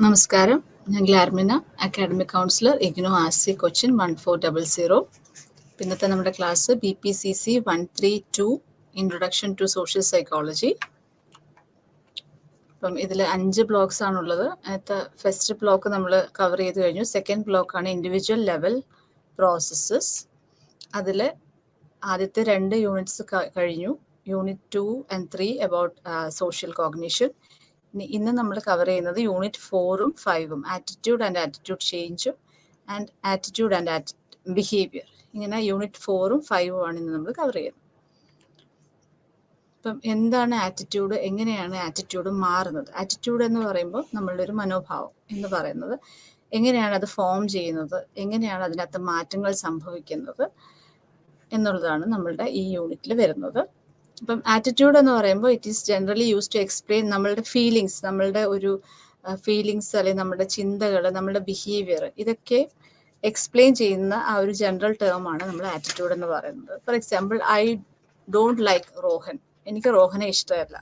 നമസ്കാരം. ഞാൻ Glarmina, academic counsellor, IGNOU RC Cochin 1400. ഇന്നത്തെ നമ്മുടെ class BPCC 132 introduction to social psychology. അപ്പം ഇതിൽ 5 ബ്ലോക്സ് ആണുള്ളത്. അതിനകത്ത് ഫസ്റ്റ് ബ്ലോക്ക് നമ്മൾ കവർ ചെയ്ത് കഴിഞ്ഞു. സെക്കൻഡ് ബ്ലോക്കാണ് ഇൻഡിവിജ്വൽ ലെവൽ പ്രോസസ്സസ്. അതിൽ ആദ്യത്തെ 2 യൂണിറ്റ്സ് കഴിഞ്ഞു. Unit 2 and 3 about social cognition. ഇന്ന് നമ്മൾ കവർ ചെയ്യുന്നത് യൂണിറ്റ് 4ഉം 5ഉം, ആറ്റിറ്റ്യൂഡ് ആൻഡ് ആറ്റിറ്റ്യൂഡ് ചേഞ്ചും ആൻഡ് ആറ്റിറ്റ്യൂഡ് ആൻഡ് ബിഹേവിയർ. ഇങ്ങനെ യൂണിറ്റ് 4ഉം 5ഉം ആണ് ഇന്ന് നമ്മൾ കവർ ചെയ്യുന്നത്. അപ്പം എന്താണ് ആറ്റിറ്റ്യൂഡ്, എങ്ങനെയാണ് ആറ്റിറ്റ്യൂഡ് മാറുന്നത്? ആറ്റിറ്റ്യൂഡ് എന്ന് പറയുമ്പോൾ നമ്മളുടെ ഒരു മനോഭാവം എന്ന് പറയുന്നത് എങ്ങനെയാണ് അത് ഫോം ചെയ്യുന്നത്, എങ്ങനെയാണ് അതിനകത്ത് മാറ്റങ്ങൾ സംഭവിക്കുന്നത് എന്നുള്ളതാണ് നമ്മളുടെ ഈ യൂണിറ്റിൽ വരുന്നത്. അപ്പം ആറ്റിറ്റ്യൂഡ് എന്ന് പറയുമ്പോൾ it is generally use to explain നമ്മളുടെ ഫീലിങ്സ്, നമ്മളുടെ ഒരു ഫീലിങ്സ് അല്ലെങ്കിൽ നമ്മുടെ ചിന്തകൾ, നമ്മുടെ ബിഹേവിയർ, ഇതൊക്കെ എക്സ്പ്ലെയിൻ ചെയ്യുന്ന ആ ഒരു ജനറൽ ടേമാണ് നമ്മൾ ആറ്റിറ്റ്യൂഡ് എന്ന് പറയുന്നത്. For example, I don't like Rohan. എനിക്ക് റോഹനെ ഇഷ്ടമല്ല.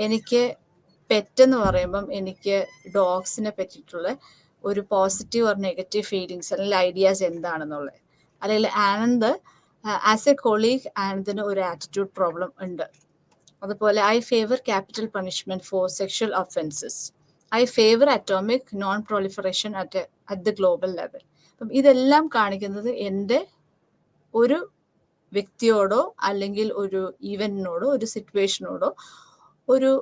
എനിക്ക് പെറ്റെന്ന് പറയുമ്പം എനിക്ക് ഡോഗ്സിനെ പറ്റിയിട്ടുള്ള ഒരു പോസിറ്റീവ് ഓർ നെഗറ്റീവ് ഫീലിങ്സ് അല്ലെങ്കിൽ ഐഡിയാസ് എന്താണെന്നുള്ളത്. അല്ലെങ്കിൽ ആനന്ദ് ആസ് എ കൊളീഗ് ആനന്ദിന് ഒരു ആറ്റിറ്റ്യൂഡ് പ്രോബ്ലം ഉണ്ട്. അതുപോലെ I favour capital punishment for sexual offences. I favour atomic non പ്രൊളിഫറേഷൻ at the global level. അപ്പം ഇതെല്ലാം കാണിക്കുന്നത് എൻ്റെ ഒരു വ്യക്തിയോടോ അല്ലെങ്കിൽ ഒരു ഈവൻറ്റിനോടോ ഒരു സിറ്റുവേഷനോടോ ഒരു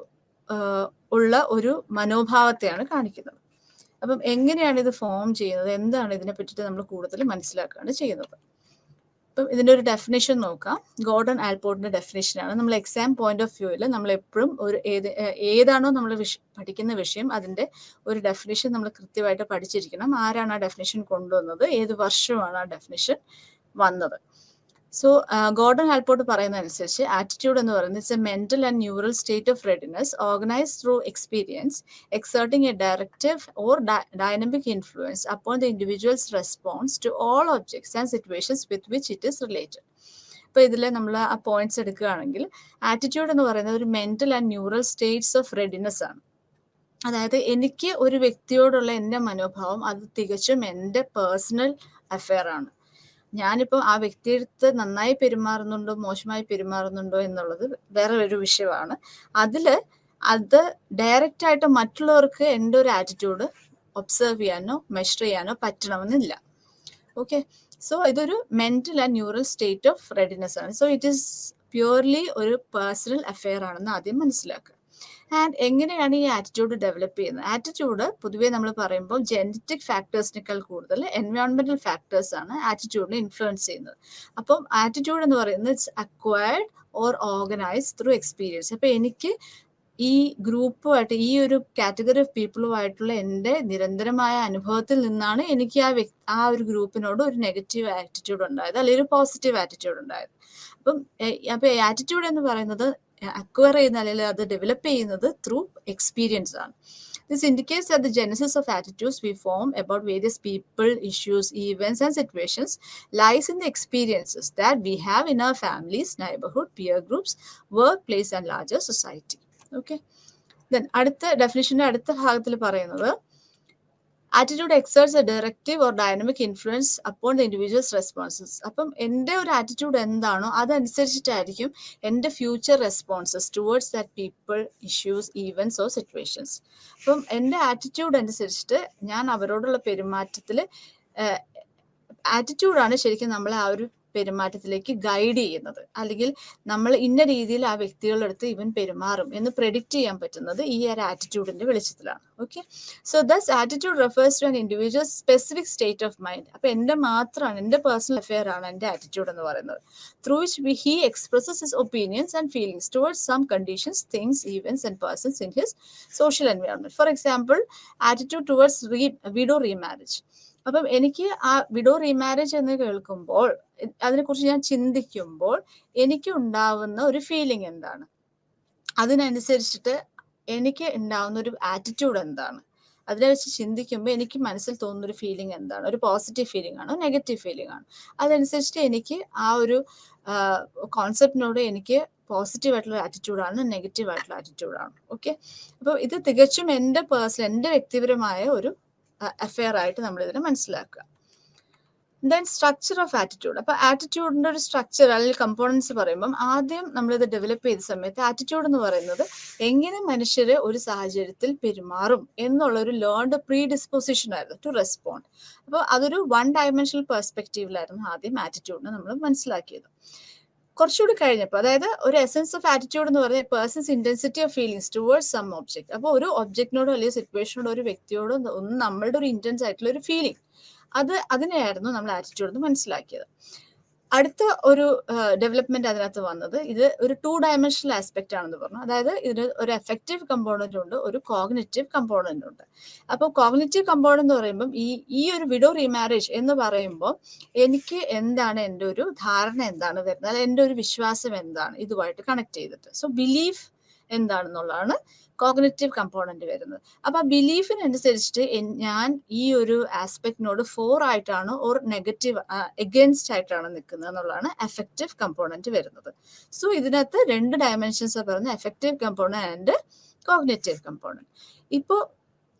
ഉള്ള ഒരു മനോഭാവത്തെയാണ് കാണിക്കുന്നത്. അപ്പം എങ്ങനെയാണ് ഇത് ഫോം ചെയ്യുന്നത്, എന്താണ് ഇതിനെ പറ്റിയിട്ട് നമ്മൾ കൂടുതൽ മനസ്സിലാക്കുകയാണ് ചെയ്യുന്നത്. അപ്പം ഇതിൻ്റെ ഒരു ഡെഫിനേഷൻ നോക്കാം. ഗോർഡൺ ആൽപോർട്ടിൻ്റെ ഡെഫിനേഷനാണ്. നമ്മൾ എക്സാം പോയിന്റ് ഓഫ് വ്യൂവിൽ നമ്മൾ എപ്പോഴും ഒരു ഏതാണോ നമ്മൾ പഠിക്കുന്ന വിഷയം അതിൻ്റെ ഒരു ഡെഫിനേഷൻ നമ്മൾ കൃത്യമായിട്ട് പഠിച്ചിരിക്കണം. ആരാണ് ആ ഡെഫിനേഷൻ കൊണ്ടുവന്നത്, ഏത് വർഷമാണ് ആ ഡെഫിനേഷൻ വന്നത്. സോ ഗോർഡൺ ആൽപോർട്ട് പറയുന്ന അനുസരിച്ച് ആറ്റിറ്റ്യൂഡ് എന്ന് പറയുന്നത് it's a mental and neural state of readiness organised through experience exerting a directive or dynamic influence upon the individual's response to all objects and situations with which it is related. അപ്പോൾ ഇതിൽ നമ്മൾ ആ points എടുക്കുകയാണെങ്കിൽ attitude എന്ന് പറയുന്നത് ഒരു mental and neural States of readiness ആണ്. അതായത് എനിക്ക് ഒരു വ്യക്തിയോടുള്ള എൻ്റെ മനോഭാവം അത് തികച്ചും എൻ്റെ പേഴ്സണൽ അഫെയർ ആണ്. ഞാനിപ്പോൾ ആ വ്യക്തിയെടുത്ത് നന്നായി പെരുമാറുന്നുണ്ടോ മോശമായി പെരുമാറുന്നുണ്ടോ എന്നുള്ളത് വേറെ ഒരു വിഷയമാണ്. അത് ഡയറക്റ്റ് ആയിട്ട് മറ്റുള്ളവർക്ക് എൻ്റെ ഒരു ആറ്റിറ്റ്യൂഡ് ഒബ്സർവ് ചെയ്യാനോ മെഷർ ചെയ്യാനോ പറ്റണമെന്നില്ല. ഓക്കെ, സോ ഇതൊരു mental and neural state of readiness ആണ്. സോ ഇറ്റ് ഈസ് പ്യുവർലി ഒരു പേഴ്സണൽ അഫെയർ ആണെന്ന് ആദ്യം മനസ്സിലാക്കുക. ആൻഡ് എങ്ങനെയാണ് ഈ ആറ്റിറ്റ്യൂഡ് ഡെവലപ്പ് ചെയ്യുന്നത്? ആറ്റിറ്റ്യൂഡ് പൊതുവേ നമ്മൾ പറയുമ്പോൾ ജനറ്റിക് ഫാക്ടേഴ്സിനേക്കാൾ കൂടുതൽ എൻവയോൺമെന്റൽ ഫാക്ടേഴ്സ് ആണ് ആറ്റിറ്റ്യൂഡിനെ ഇൻഫ്ലുവൻസ് ചെയ്യുന്നത്. അപ്പം ആറ്റിറ്റ്യൂഡ് എന്ന് പറയുന്നത് it's acquired or organised through experience. അപ്പം എനിക്ക് ഈ ഗ്രൂപ്പുമായിട്ട്, ഈ ഒരു കാറ്റഗറി ഓഫ് പീപ്പിളുമായിട്ടുള്ള എൻ്റെ നിരന്തരമായ അനുഭവത്തിൽ നിന്നാണ് എനിക്ക് ആ ഒരു ഗ്രൂപ്പിനോട് ഒരു നെഗറ്റീവ് ആറ്റിറ്റ്യൂഡ് ഉണ്ടായത് അല്ലെങ്കിൽ ഒരു പോസിറ്റീവ് ആറ്റിറ്റ്യൂഡ് ഉണ്ടായത്. അപ്പം ആറ്റിറ്റ്യൂഡ് എന്ന് പറയുന്നത് അക്വയർ ചെയ്യുന്ന അല്ലെങ്കിൽ അത് ഡെവലപ്പ് ചെയ്യുന്നത് ത്രൂ എക്സ്പീരിയൻസ് ആണ്. This indicates that the genesis of attitudes we form about various people, issues, events and situations lies in the experiences that we have in our families, neighborhood, peer groups, workplace and larger society. Okay. Then അടുത്ത ഡെഫിനിഷന്റെ അടുത്ത ഭാഗത്തിൽ പറയുന്നത് attitude exerts A directive or dynamic influence upon the individuals responses. അപ്പം എൻ്റെ ഒരു attitude എന്താണോ അതനുസരിച്ചിട്ടായിരിക്കും എൻ്റെ future responses towards that people, issues, events or situations. അപ്പം എൻ്റെ ആറ്റിറ്റ്യൂഡ് അനുസരിച്ചിട്ട് ഞാൻ അവരോടുള്ള പെരുമാറ്റത്തിൽ ആറ്റിറ്റ്യൂഡാണ് ശരിക്കും നമ്മളെ ആ ഒരു പെരുമാറ്റത്തിലേക്ക് ഗൈഡ് ചെയ്യുന്നത്. അല്ലെങ്കിൽ നമ്മൾ ഇന്ന രീതിയിൽ ആ വ്യക്തികളുടെ അടുത്ത് ഇവൻ പെരുമാറും എന്ന് പ്രെഡിക്റ്റ് ചെയ്യാൻ പറ്റുന്നത് ഈ ഒരു ആറ്റിറ്റ്യൂഡിന്റെ വെളിച്ചത്തിലാണ്. Okay, so thus attitude refers to an individual specific state of mind. അപ്പൊ എൻ്റെ മാത്രമാണ്, എൻ്റെ പേഴ്സണൽ അഫെയർ ആണ് എൻ്റെ ആറ്റിറ്റ്യൂഡ് എന്ന് പറയുന്നത്. Through which he expresses his opinions and feelings towards some conditions, things, events and persons in his social environment. For example, attitude towards widow remarriage. അപ്പം എനിക്ക് ആ വിഡോ റീമാരേജ് എന്ന് കേൾക്കുമ്പോൾ, അതിനെക്കുറിച്ച് ഞാൻ ചിന്തിക്കുമ്പോൾ എനിക്ക് ഉണ്ടാവുന്ന ഒരു ഫീലിംഗ് എന്താണ്, അതിനനുസരിച്ചിട്ട് എനിക്ക് ഉണ്ടാവുന്ന ഒരു ആറ്റിറ്റ്യൂഡ് എന്താണ്, അതിനെ വെച്ച് ചിന്തിക്കുമ്പോൾ എനിക്ക് മനസ്സിൽ തോന്നുന്ന ഒരു ഫീലിംഗ് എന്താണ്, ഒരു പോസിറ്റീവ് ഫീലിംഗ് ആണോ നെഗറ്റീവ് ഫീലിംഗ് ആണോ, അതനുസരിച്ചിട്ട് എനിക്ക് ആ ഒരു കോൺസെപ്റ്റിനോട് എനിക്ക് പോസിറ്റീവ് ആയിട്ടുള്ള ആറ്റിറ്റ്യൂഡാണ് നെഗറ്റീവ് ആയിട്ടുള്ള ആറ്റിറ്റ്യൂഡാണ്. Okay, okay. അപ്പോൾ ഇത് തികച്ചും എൻ്റെ വ്യക്തിപരമായ ഒരു അഫെയർ ആയിട്ട് നമ്മൾ ഇതിനെ മനസ്സിലാക്കുക. Then structure of attitude. അപ്പോൾ ആറ്റിറ്റ്യൂഡിൻ്റെ ഒരു സ്ട്രക്ചർ അല്ലെങ്കിൽ കമ്പോണൻസ് പറയുമ്പം ആദ്യം നമ്മളിത് ഡെവലപ്പ് ചെയ്ത സമയത്ത് ആറ്റിറ്റ്യൂഡ് എന്ന് പറയുന്നത് എങ്ങനെ മനുഷ്യർ ഒരു സാഹചര്യത്തിൽ പെരുമാറും എന്നുള്ളൊരു ലേൺഡ് പ്രീ ഡിസ്പോസിഷൻ ആയിരുന്നു ടു റെസ്പോണ്ട്. അപ്പോൾ അതൊരു വൺ ഡയമെൻഷണൽ പെർസ്പെക്റ്റീവിലായിരുന്നു ആദ്യം ആറ്റിറ്റ്യൂഡിനെ നമ്മൾ മനസ്സിലാക്കിയത്. കുറച്ചുകൂടി കഴിഞ്ഞപ്പോൾ, അതായത് ഒരു എസൻസ് ഓഫ് ആറ്റിറ്റ്യൂഡ് എന്ന് പറഞ്ഞാൽ person's intensity of feelings towards some object. അപ്പോൾ ഒരു ഒബ്ജക്റ്റിനോടോ അല്ലെങ്കിൽ സിറ്റുവേഷനോടോ ഒരു വ്യക്തിയോടോ ഒന്ന് നമ്മളുടെ ഒരു ഇന്റൻസ് ആയിട്ടുള്ള ഒരു ഫീലിംഗ്, അതിനെയായിരുന്നു നമ്മൾ ആറ്റിറ്റ്യൂഡ് എന്ന് മനസ്സിലാക്കിയത്. അടുത്ത ഒരു ഡെവലപ്മെന്റ് അതിനകത്ത് വന്നത് ഇത് ഒരു 2 ഡയമെൻഷണൽ ആസ്പെക്ട് ആണെന്ന് പറഞ്ഞു. അതായത് ഇതിന് ഒരു എഫക്റ്റീവ് കമ്പോണന്റ് ഉണ്ട്, ഒരു കോഗ്നിറ്റീവ് കമ്പോണന്റ് ഉണ്ട്. അപ്പോൾ കോഗ്നിറ്റീവ് കമ്പോണന്റ് എന്ന് പറയുമ്പം ഈ ഒരു വിഡോ റീമാരേജ് എന്ന് പറയുമ്പോൾ എനിക്ക് എന്താണ് എൻ്റെ ഒരു ധാരണ എന്താണ് വരുന്നത്, അല്ലെങ്കിൽ എൻ്റെ ഒരു വിശ്വാസം എന്താണ് ഇതുമായിട്ട് കണക്ട് ചെയ്തിട്ട്. സോ ബിലീഫ് എന്താണെന്നുള്ളതാണ് കോഗ്നിറ്റീവ് കമ്പോണന്റ് വരുന്നത്. അപ്പൊ ആ ബിലീഫിനനുസരിച്ചിട്ട് ഞാൻ ഈ ഒരു ആസ്പെക്ടിനോട് ഫോർ ആയിട്ടാണ് ഓർ നെഗറ്റീവ് എഗൻസ്റ്റ് ആയിട്ടാണ് നിൽക്കുന്നത് എന്നുള്ളതാണ് എഫക്റ്റീവ് കമ്പോണന്റ് വരുന്നത്. സോ ഇതിനകത്ത് 2 ഡയമെൻഷൻസ് പറഞ്ഞ effective component and cognitive component.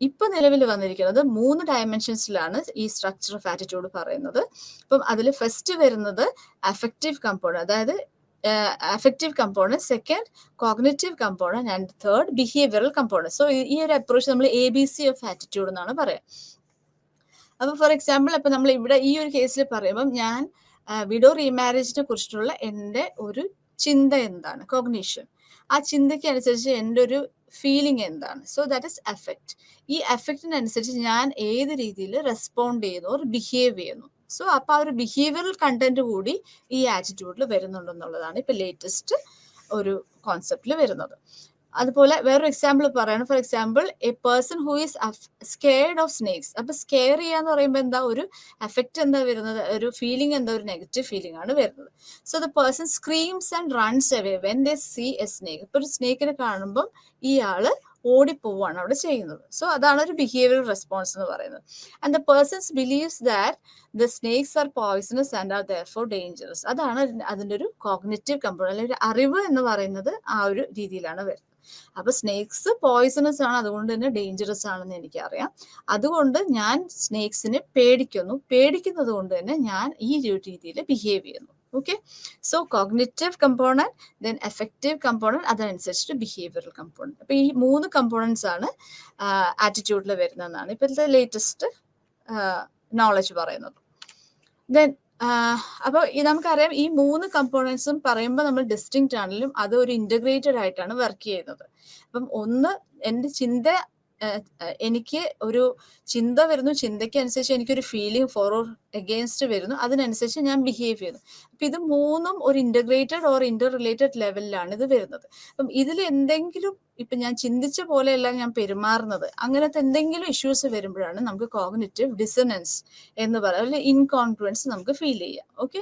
ഇപ്പൊ നിലവിൽ വന്നിരിക്കുന്നത് 3 ഡയമെൻഷൻസിലാണ് ഈ സ്ട്രക്ചർ ഓഫ് ആറ്റിറ്റ്യൂഡ് പറയുന്നത്. അപ്പം അതിൽ ഫസ്റ്റ് വരുന്നത് അഫക്റ്റീവ് കമ്പോണന്റ്, അതായത് affective component, second cognitive component, and third behavioral component. So ഈ ഒരു അപ്രോച്ച് നമ്മൾ ABC ഓഫ് ആറ്റിറ്റ്യൂഡ് എന്നാണ് പറയാം. അപ്പോൾ ഫോർ എക്സാമ്പിൾ ഇപ്പം നമ്മൾ ഇവിടെ ഈ ഒരു കേസിൽ പറയുമ്പം ഞാൻ വിഡോ റീമാരേജിനെ കുറിച്ചിട്ടുള്ള എൻ്റെ ഒരു ചിന്ത എന്താണ്, കോഗ്നിഷൻ, ആ ചിന്തയ്ക്ക് അനുസരിച്ച് എൻ്റെ ഒരു ഫീലിംഗ് എന്താണ്, സോ ദാറ്റ് ഇസ് അഫക്റ്റ്. ഈ അഫക്റ്റിനനുസരിച്ച് ഞാൻ ഏത് രീതിയിൽ റെസ്പോണ്ട് ചെയ്യുന്നു ഓർ ബിഹേവ് ചെയ്യുന്നു. സോ അപ്പൊ ആ ഒരു ബിഹേവിയറൽ കണ്ടന്റ് കൂടി ഈ ആറ്റിറ്റ്യൂഡിൽ വരുന്നുണ്ടെന്നുള്ളതാണ് ഇപ്പൊ ലേറ്റസ്റ്റ് ഒരു കോൺസെപ്റ്റിൽ വരുന്നത്. അതുപോലെ വേറൊരു എക്സാമ്പിൾ പറയണം. Four example a person who is scared of snakes. അപ്പൊ സ്കെയർ ചെയ്യാന്ന് പറയുമ്പോൾ എന്താ ഒരു എഫക്റ്റ് എന്താ വരുന്നത്, ഒരു ഫീലിംഗ് എന്താ, ഒരു നെഗറ്റീവ് ഫീലിംഗ് ആണ് വരുന്നത്. So the person screams and runs away when they see a snake. ഇപ്പൊ ഒരു സ്നേക്കിനെ കാണുമ്പോൾ ഇയാള് ഓടിപ്പോവാണ് അവിടെ ചെയ്യുന്നത്. സോ അതാണ് ഒരു ബിഹേവിയറൽ റെസ്പോൺസ് എന്ന് പറയുന്നത്. And the persons believes that the snakes are poisonous and are therefore dangerous. അതാണ് അതിൻ്റെ ഒരു കോഗ്നിറ്റീവ് കമ്പോണന്റ്, അല്ലെങ്കിൽ ഒരു അറിവ് എന്ന് പറയുന്നത് ആ ഒരു രീതിയിലാണ് വരുന്നത്. അപ്പൊ സ്നേക്സ് പോയിസണസ് ആണ്, അതുകൊണ്ട് തന്നെ ഡേഞ്ചറസ് ആണെന്ന് എനിക്കറിയാം. അതുകൊണ്ട് ഞാൻ സ്നേക്സിനെ പേടിക്കുന്നത് കൊണ്ട് തന്നെ ഞാൻ ഈ രീതിയിൽ ബിഹേവ് ചെയ്യുന്നു. Okay. So cognitive component, then effective component, അതനുസരിച്ചിട്ട് ബിഹേവിയറൽ കമ്പോണന്റ്. അപ്പൊ ഈ 3 കമ്പോണൻസ് ആണ് ആറ്റിറ്റ്യൂഡിൽ വരുന്നതെന്നാണ് ഇപ്പോഴത്തെ ലേറ്റസ്റ്റ് നോളജ് പറയുന്നത്. ദെൻ അപ്പോൾ നമുക്കറിയാം ഈ 3 കമ്പോണൻസും പറയുമ്പോൾ നമ്മൾ ഡിസ്റ്റിങ്ക്റ്റ് ആണെങ്കിലും അത് ഒരു ഇന്റഗ്രേറ്റഡ് ആയിട്ടാണ് വർക്ക് ചെയ്യുന്നത്. അപ്പം ഒന്ന് എൻ്റെ ചിന്ത, എനിക്ക് ഒരു ചിന്ത വരുന്നു, ചിന്തയ്ക്ക് അനുസരിച്ച് എനിക്കൊരു ഫീലിംഗ് ഫോർ ഓർ എഗെയിൻസ്റ്റ് വരുന്നു, അതിനനുസരിച്ച് ഞാൻ ബിഹേവ് ചെയ്യുന്നു. അപ്പൊ ഇത് 3ഉം ഒരു ഇന്റഗ്രേറ്റഡ് ഓർ ഇന്റർ റിലേറ്റഡ് ലെവലിലാണ് ഇത് വരുന്നത്. അപ്പം ഇതിൽ എന്തെങ്കിലും ഇപ്പൊ ഞാൻ ചിന്തിച്ച പോലെയല്ല ഞാൻ പെരുമാറുന്നത്, അങ്ങനത്തെ എന്തെങ്കിലും ഇഷ്യൂസ് വരുമ്പോഴാണ് നമുക്ക് കോഗ്നിറ്റീവ് ഡിസണൻസ് എന്ന് പറയാം, അല്ലെങ്കിൽ ഇൻകോൺഗ്രുവൻസ് നമുക്ക് ഫീൽ ചെയ്യാം. Okay.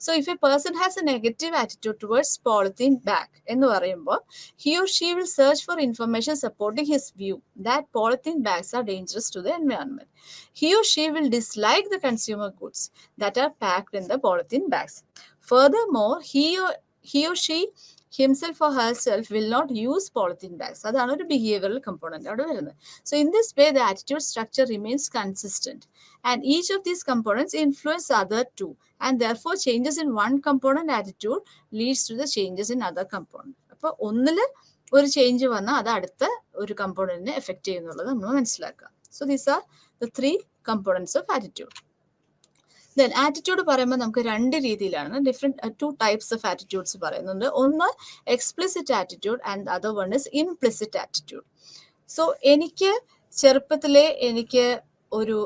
So if A person has A negative attitude towards polythene bag എന്ന് പറയുമ്പോൾ he or she will search for information supporting his view that polythene bags are dangerous to the environment. He or she will dislike the consumer goods that are packed in the polythene bags. Furthermore, he or she himself or herself will not use polythene bags. അതാണ് ഒരു behavioural component അവിടെ വരുന്നത്. So in this way the attitude structure remains consistent and each of these components influence other two, and therefore changes in one component attitude leads to the changes in other component. അപ്പോൾ ഒന്നില് ഒരു change വന്നാൽ അത് അടുത്ത ഒരു കമ്പോണന്റിനെ effect ചെയ്യുന്നുള്ളത് നമ്മൾ മനസ്സിലാക്കുക. So these are the 3 components of attitude. Then attitude പറയുമ്പോൾ നമുക്ക് 2 രീതിയിലാണ്, ഡിഫറെന്റ് 2 ടൈപ്സ് ഓഫ് ആറ്റിറ്റ്യൂഡ്സ് പറയുന്നുണ്ട്. ഒന്ന് explicit attitude and other one is implicit attitude. So എനിക്ക് ചെറുപ്പത്തിലെ എനിക്ക് ഒരു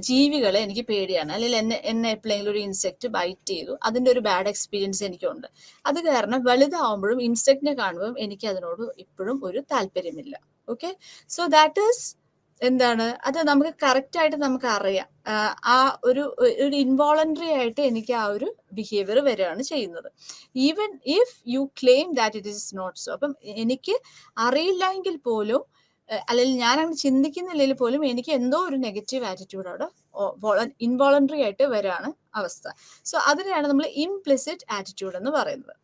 ജീവികളെ എനിക്ക് പേടിയാണ്, അല്ലെങ്കിൽ എന്നെ എപ്പോഴെങ്കിലും ഒരു ഇൻസെക്ട് ബൈറ്റ് ചെയ്തു, അതിൻ്റെ ഒരു ബാഡ് എക്സ്പീരിയൻസ് എനിക്കുണ്ട്. അത് കാരണം വലുതാവുമ്പോഴും ഇൻസെക്റ്റിനെ കാണുമ്പോഴും എനിക്ക് അതിനോട് ഇപ്പോഴും ഒരു താല്പര്യമില്ല. ഓക്കെ. സോ ദാറ്റ് ഈസ് എന്താണ്, അത് നമുക്ക് കറക്റ്റ് ആയിട്ട് നമുക്ക് അറിയാം. ആ ഒരു ഇൻവോളണ്ടറി ആയിട്ട് എനിക്ക് ആ ഒരു ബിഹേവിയർ വരികയാണ് ചെയ്യുന്നത്. Even if you claim that it is not so. അപ്പം എനിക്ക് അറിയില്ല എങ്കിൽ പോലും, അല്ലെങ്കിൽ ഞാൻ അങ്ങനെ ചിന്തിക്കുന്നില്ലെങ്കിൽ പോലും എനിക്ക് എന്തോ ഒരു നെഗറ്റീവ് ആറ്റിറ്റ്യൂഡ് അവിടെ ഇൻവോളണ്ടറി ആയിട്ട് വരികയാണ് അവസ്ഥ. സോ അതിനെയാണ് നമ്മൾ ഇംപ്ലിസിറ്റ് ആറ്റിറ്റ്യൂഡ് എന്ന് പറയുന്നത്.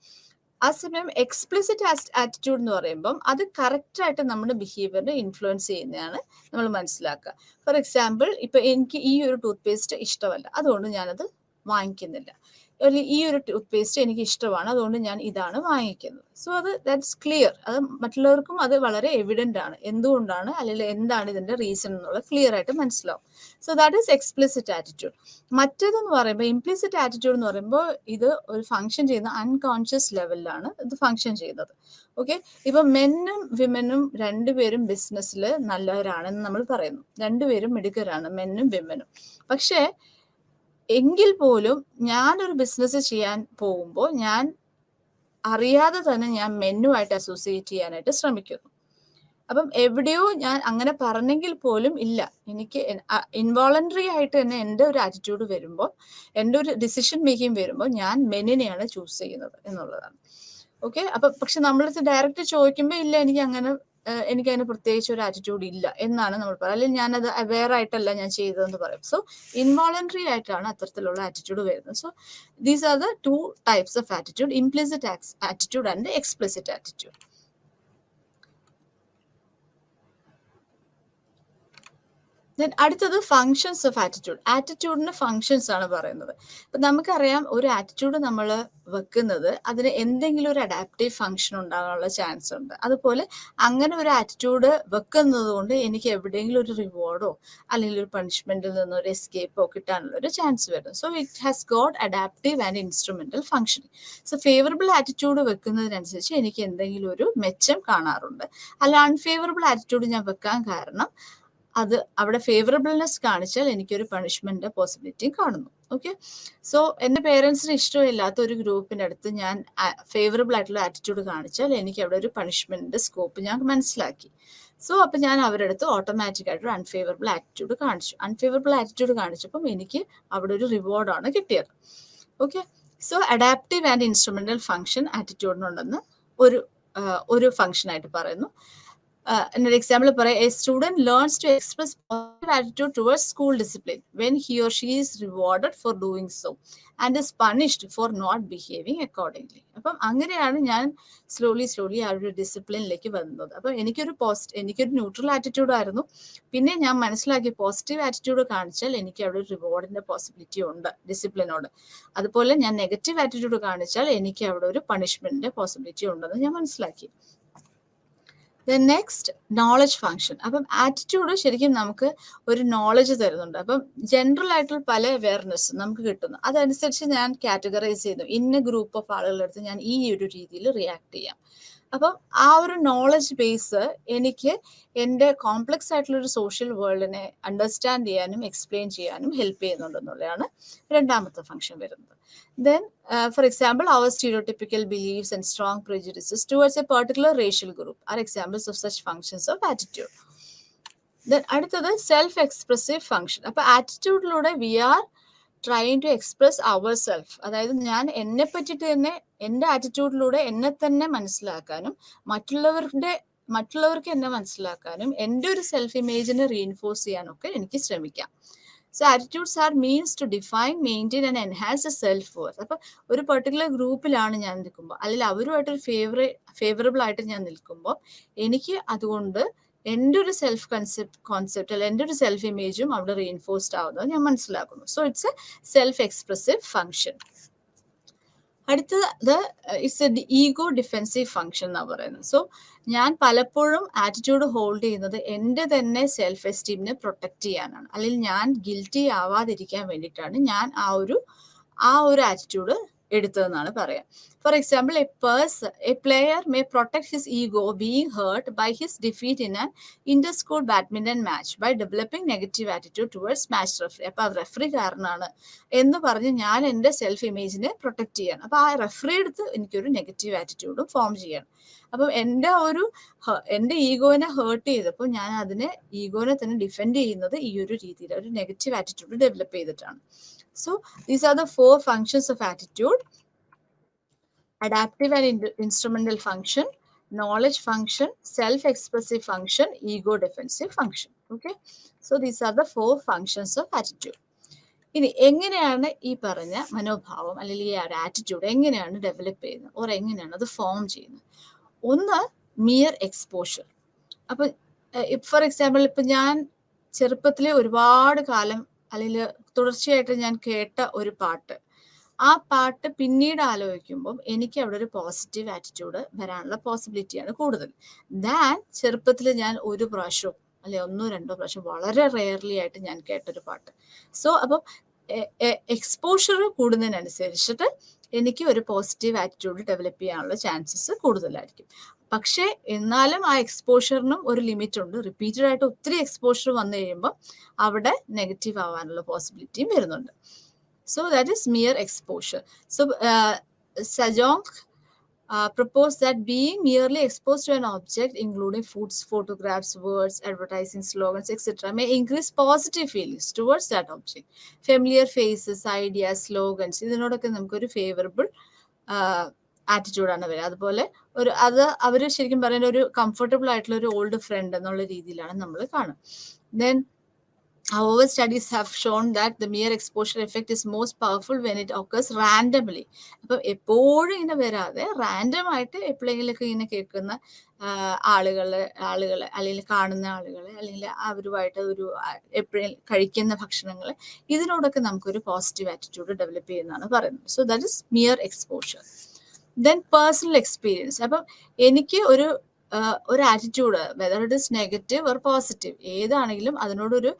ആ സമയം എക്സ്പ്ലിസിറ്റ് ആറ്റിറ്റ്യൂഡ് എന്ന് പറയുമ്പം അത് കറക്റ്റായിട്ട് നമ്മുടെ ബിഹേവിയറിനെ ഇൻഫ്ലുവൻസ് ചെയ്യുന്നതാണ് നമ്മൾ മനസ്സിലാക്കുക. ഫോർ എക്സാമ്പിൾ, ഇപ്പം എനിക്ക് ഈ ഒരു ടൂത്ത് പേസ്റ്റ് ഇഷ്ടമല്ല, അതുകൊണ്ട് ഞാനത് വാങ്ങിക്കുന്നില്ല. അല്ലെങ്കിൽ ഈ ഒരു ടൂത്ത് പേസ്റ്റ് എനിക്ക് ഇഷ്ടമാണ്, അതുകൊണ്ട് ഞാൻ ഇതാണ് വാങ്ങിക്കുന്നത്. So that's clear. അത് മറ്റുള്ളവർക്കും അത് വളരെ എവിഡൻ്റ് ആണ്, എന്തുകൊണ്ടാണ് അല്ലെങ്കിൽ എന്താണ് ഇതിൻ്റെ റീസൺ എന്നുള്ളത് ക്ലിയർ ആയിട്ട് മനസ്സിലാവും. So that is explicit attitude. മറ്റേതെന്ന് പറയുമ്പോൾ ഇംപ്ലിസിറ്റ് ആറ്റിറ്റ്യൂഡ് എന്ന് പറയുമ്പോൾ ഇത് ഒരു ഫങ്ഷൻ ചെയ്യുന്ന അൺകോൺഷ്യസ് ലെവലിലാണ് ഇത് ഫങ്ഷൻ ചെയ്യുന്നത്. ഓക്കെ, ഇപ്പം മെന്നും വിമനും രണ്ടുപേരും ബിസിനസ്സിൽ നല്ലവരാണെന്ന് നമ്മൾ പറയുന്നു, രണ്ടുപേരും മിടുക്കരാണ് മെന്നും വിമനും. പക്ഷേ എങ്കിൽ പോലും ഞാനൊരു ബിസിനസ് ചെയ്യാൻ പോകുമ്പോൾ ഞാൻ അറിയാതെ തന്നെ ഞാൻ മെന്നുമായിട്ട് അസോസിയേറ്റ് ചെയ്യാനായിട്ട് ശ്രമിക്കുന്നു. അപ്പം എവിടെയോ ഞാൻ അങ്ങനെ പറഞ്ഞെങ്കിൽ പോലും ഇല്ല, എനിക്ക് ഇൻവോളണ്ടറി ആയിട്ട് തന്നെ എൻ്റെ ഒരു ആറ്റിറ്റ്യൂഡ് വരുമ്പോൾ, എൻ്റെ ഒരു ഡിസിഷൻ മേക്കിംഗ് വരുമ്പോൾ ഞാൻ മെന്നിനെയാണ് ചൂസ് ചെയ്യുന്നത് എന്നുള്ളതാണ്. ഓക്കെ, അപ്പം പക്ഷെ നമ്മളിത് ഡയറക്റ്റ് ചോദിക്കുമ്പോൾ ഇല്ല, എനിക്കതിന് പ്രത്യേകിച്ച് ഒരു ആറ്റിറ്റ്യൂഡ് ഇല്ല എന്നാണ് നമ്മൾ പറയുക, അല്ലെങ്കിൽ ഞാനത് അവെയർ ആയിട്ടല്ല ഞാൻ ചെയ്തതെന്ന് പറയും. സോ ഇൻവോളണ്ടറി ആയിട്ടാണ് അത്തരത്തിലുള്ള ആറ്റിറ്റ്യൂഡ് വരുന്നത്. So these are the two types of attitude, implicit attitude and explicit attitude. അടുത്തത് ഫങ്ഷൻസ് ഓഫ് ആറ്റിറ്റ്യൂഡ്. ആറ്റിറ്റ്യൂഡിന്റെ ഫങ്ഷൻസ് ആണ് പറയുന്നത്. ഇപ്പൊ നമുക്കറിയാം, ഒരു ആറ്റിറ്റ്യൂഡ് നമ്മൾ വെക്കുന്നത് അതിന് എന്തെങ്കിലും ഒരു അഡാപ്റ്റീവ് ഫങ്ഷൻ ഉണ്ടാകാനുള്ള ചാൻസ് ഉണ്ട്. അതുപോലെ അങ്ങനെ ഒരു ആറ്റിറ്റ്യൂഡ് വെക്കുന്നത് കൊണ്ട് എനിക്ക് എവിടെയെങ്കിലും ഒരു റിവാർഡോ അല്ലെങ്കിൽ ഒരു പണിഷ്മെന്റിൽ നിന്നോ ഒരു എസ്കേപ്പോ കിട്ടാനുള്ള ഒരു ചാൻസ് വരും. So it has got adaptive and instrumental functioning. So favourable attitude വെക്കുന്നതിനനുസരിച്ച് എനിക്ക് എന്തെങ്കിലും ഒരു മെച്ചം കാണാറുണ്ട്. അല്ല അൺഫേവറബിൾ ആറ്റിറ്റ്യൂഡ് ഞാൻ വെക്കാൻ കാരണം അത് അവിടെ ഫേവറബിൾനെസ് കാണിച്ചാൽ എനിക്കൊരു പണിഷ്മെന്റ് പോസിബിലിറ്റിയും കാണുന്നു. ഓക്കെ, സോ എൻ്റെ പേരൻസിന് ഇഷ്ടമില്ലാത്ത ഒരു ഗ്രൂപ്പിൻ്റെ അടുത്ത് ഞാൻ ഫേവറബിൾ ആയിട്ടുള്ള ആറ്റിറ്റ്യൂഡ് കാണിച്ചാൽ എനിക്ക് അവിടെ ഒരു പണിഷ്മെന്റ് സ്കോപ്പ് ഞാൻ മനസ്സിലാക്കി. സോ അപ്പം ഞാൻ അവരുടെ അടുത്ത് ഓട്ടോമാറ്റിക് ആയിട്ടൊരു അൺഫേവറബിൾ ആറ്റിറ്റ്യൂഡ് കാണിച്ചു. അൺഫേവറബിൾ ആറ്റിറ്റ്യൂഡ് കാണിച്ചപ്പം എനിക്ക് അവിടെ ഒരു റിവാർഡാണ് കിട്ടിയത്. Okay, so adaptive and instrumental function ആറ്റിറ്റ്യൂഡിനുണ്ടെന്ന് ഒരു ഫങ്ഷനായിട്ട് പറയുന്നു. Another example, a student learns to express positive attitude towards school discipline when he or she is rewarded for doing so and is punished for not behaving accordingly. അപ്പം അങ്ങനെയാണ് ഞാൻ slowly ആ ഒരു ഡിസിപ്ലിനിലേക്ക് വന്നത്. അപ്പം എനിക്കൊരു ന്യൂട്രൽ ആറ്റിറ്റ്യൂഡ് ആയിരുന്നു. പിന്നെ ഞാൻ മനസ്സിലാക്കി പോസിറ്റീവ് ആറ്റിറ്റ്യൂഡ് കാണിച്ചാൽ എനിക്ക് അവിടെ ഒരു റിവാർഡിന്റെ പോസിബിലിറ്റി ഉണ്ട് ഡിസിപ്ലിനോട്. അതുപോലെ ഞാൻ നെഗറ്റീവ് ആറ്റിറ്റ്യൂഡ് കാണിച്ചാൽ എനിക്ക് അവിടെ ഒരു പണിഷ്മെന്റിന്റെ പോസിബിലിറ്റി ഉണ്ടെന്ന് ഞാൻ മനസ്സിലാക്കി. Next knowledge function. അപ്പം ആറ്റിറ്റ്യൂഡ് ശരിക്കും നമുക്ക് ഒരു നോളജ് തരുന്നുണ്ട്. അപ്പം ജനറൽ ആയിട്ടുള്ള പല അവയർനെസ് നമുക്ക് കിട്ടുന്നു. അതനുസരിച്ച് ഞാൻ കാറ്റഗറൈസ് ചെയ്യുന്നു, ഇന്ന ഗ്രൂപ്പ് ഓഫ് ആളുകളുടെ അടുത്ത് ഞാൻ ഈ ഒരു രീതിയിൽ റിയാക്ട് ചെയ്യാം. അപ്പം ആ ഒരു നോളജ് ബേസ് എനിക്ക് എൻ്റെ കോംപ്ലക്സ് ആയിട്ടുള്ള ഒരു സോഷ്യൽ വേൾഡിനെ അണ്ടർസ്റ്റാൻഡ് ചെയ്യാനും എക്സ്പ്ലെയിൻ ചെയ്യാനും ഹെൽപ്പ് ചെയ്യുന്നുണ്ടെന്നുള്ളതാണ് രണ്ടാമത്തെ ഫംഗ്ഷൻ വരുന്നത്. Then, for example, our stereotypical beliefs and strong prejudices towards a particular racial group are examples of such functions of attitude. Then, അടുത്തത് സെൽഫ് എക്സ്പ്രസീവ് ഫംഗ്ഷൻ. അപ്പൊ ആറ്റിറ്റ്യൂഡിലൂടെ we are trying to express our self. അതായത് ഞാൻ എന്നെ പറ്റിയിട്ട് തന്നെ എൻ്റെ ആറ്റിറ്റ്യൂഡിലൂടെ എന്നെ തന്നെ മനസ്സിലാക്കാനും മറ്റുള്ളവർക്ക് എന്നെ മനസ്സിലാക്കാനും എൻ്റെ ഒരു സെൽഫ് ഇമേജിനെ റീഇൻഫോഴ്സ് ചെയ്യാനൊക്കെ എനിക്ക് ശ്രമിക്കാം. So attitudes are means to define, maintain and enhance a self worth. അപ്പം ഒരു പെർട്ടിക്കുലർ ഗ്രൂപ്പിലാണ് ഞാൻ നിൽക്കുമ്പോൾ, അല്ലെങ്കിൽ അവരുമായിട്ടൊരു ഫേവറബിൾ ആയിട്ട് ഞാൻ നിൽക്കുമ്പോൾ എനിക്ക് അതുകൊണ്ട് എൻ്റെ ഒരു സെൽഫ് കോൺസെപ്റ്റ് അല്ലെങ്കിൽ എൻ്റെ ഒരു സെൽഫ് ഇമേജും അവിടെ റീഇൻഫോഴ്സ്ഡ് ആവുന്നത് ഞാൻ മനസ്സിലാക്കുന്നു. So it's a self expressive function. അടുത്തത് it's a ego defensive function എന്നാണ് പറയുന്നത്. സോ ഞാൻ പലപ്പോഴും ആറ്റിറ്റ്യൂഡ് ഹോൾഡ് ചെയ്യുന്നത് എൻ്റെ തന്നെ സെൽഫ് എസ്റ്റീമിനെ പ്രൊട്ടക്ട് ചെയ്യാനാണ്, അല്ലെങ്കിൽ ഞാൻ ഗിൽറ്റി ആവാതിരിക്കാൻ വേണ്ടിയിട്ടാണ് ഞാൻ ആ ഒരു ആറ്റിറ്റ്യൂഡ് എടുത്തതെന്നാണ് പറയാം. For example, a player may protect his ego being hurt by his defeat in an inter school badminton match by developing negative attitude towards match referee. അപ്പൊ ആ റെഫറി കാരനാണ് എന്ന് പറഞ്ഞ് ഞാൻ എൻ്റെ സെൽഫ് ഇമേജിനെ പ്രൊട്ടക്ട് ചെയ്യണം. അപ്പൊ ആ റെഫറി എടുത്ത് എനിക്കൊരു നെഗറ്റീവ് ആറ്റിറ്റ്യൂഡും ഫോം ചെയ്യണം. അപ്പം എൻ്റെ ഈഗോനെ ഹേർട്ട് ചെയ്തപ്പോൾ ഞാൻ ഈഗോനെ തന്നെ ഡിഫെൻഡ് ചെയ്യുന്നത് ഈ ഒരു രീതിയിൽ ഒരു നെഗറ്റീവ് ആറ്റിറ്റ്യൂഡ് ഡെവലപ്പ് ചെയ്തിട്ടാണ്. So these are the 4 functions of attitude: adaptive and instrumental function, knowledge function, self-expressive function, ego defensive function. Okay, so these are the 4 functions of attitude. ഇനി എങ്ങനെയാണ് ഈ പറഞ്ഞ മനോഭാവം അല്ലെങ്കിൽ ഈ ഒരു ആറ്റിറ്റ്യൂഡ് എങ്ങനെയാണ് ഡെവലപ്പ് ചെയ്യുന്നത്, ഓർ എങ്ങനെയാണ് അത് ഫോം ചെയ്യുന്നത്? ഒന്ന്, മിയർ എക്സ്പോഷർ. അപ്പൊ ഫോർ എക്സാമ്പിൾ, ഇപ്പൊ ഞാൻ ചെറുപ്പത്തിലെ ഒരുപാട് കാലം അല്ലെങ്കിൽ തുടർച്ചയായിട്ട് ഞാൻ കേട്ട ഒരു പാട്ട്, ആ പാട്ട് പിന്നീട് ആലോചിക്കുമ്പോൾ എനിക്ക് അവിടെ ഒരു പോസിറ്റീവ് ആറ്റിറ്റ്യൂഡ് വരാനുള്ള പോസിബിലിറ്റിയാണ് കൂടുതൽ ദാൻ ചെറുപ്പത്തിൽ ഞാൻ ഒരു പ്രാവശ്യവും അല്ലെ ഒന്നോ രണ്ടോ പ്രാവശ്യം വളരെ റെയർലി ആയിട്ട് ഞാൻ കേട്ടൊരു പാട്ട്. സോ അപ്പം എക്സ്പോഷർ കൂടുന്നതിനനുസരിച്ചിട്ട് എനിക്ക് ഒരു പോസിറ്റീവ് ആറ്റിറ്റ്യൂഡ് ഡെവലപ്പ് ചെയ്യാനുള്ള ചാൻസസ് കൂടുതലായിരിക്കും. പക്ഷേ എന്നാലും ആ എക്സ്പോഷറിനും ഒരു ലിമിറ്റ് ഉണ്ട്. റിപ്പീറ്റഡ് ആയിട്ട് ഒത്തിരി എക്സ്പോഷർ വന്നു കഴിയുമ്പോൾ അവിടെ നെഗറ്റീവ് ആവാനുള്ള പോസിബിലിറ്റിയും വരുന്നുണ്ട്. So that is mere exposure. So Sajong proposed that being merely exposed to an object, including foods, photographs, words, advertising slogans, etc., may increase positive feelings towards that object. Familiar faces, ideas, slogans, ഇതിനോടൊക്കെ നമുക്കൊരു favourable ആറ്റിറ്റ്യൂഡാണ് വരിക. അതുപോലെ അത് അവർ ശരിക്കും പറയുന്ന ഒരു comfortable ആയിട്ടുള്ള ഒരു old front എന്നുള്ള രീതിയിലാണ് നമ്മൾ കാണുക. Then however, studies have shown that the mere exposure effect is most powerful when it occurs randomly. അപ്പം എപ്പോഴും ഇങ്ങനെ വരാതെ റാൻഡം ആയിട്ട് എപ്പോഴെങ്കിലൊക്കെ ഇങ്ങനെ കേൾക്കുന്ന ആളുകളെ അല്ലെങ്കിൽ കാണുന്ന ആളുകളെ അല്ലെങ്കിൽ അവരുമായിട്ട് ഒരു എപ്പോഴും കഴിക്കുന്ന ഭക്ഷണങ്ങൾ, ഇതിനോടൊക്കെ നമുക്കൊരു പോസിറ്റീവ് ആറ്റിറ്റ്യൂഡ് ഡെവലപ്പ് ചെയ്യുന്നതാണ് പറയുന്നത്. So that is mere exposure. Then personal experience. അപ്പം എനിക്ക് ഒരു attitude, whether it is negative or positive, ഏതാണെങ്കിലും അതിനോടൊരു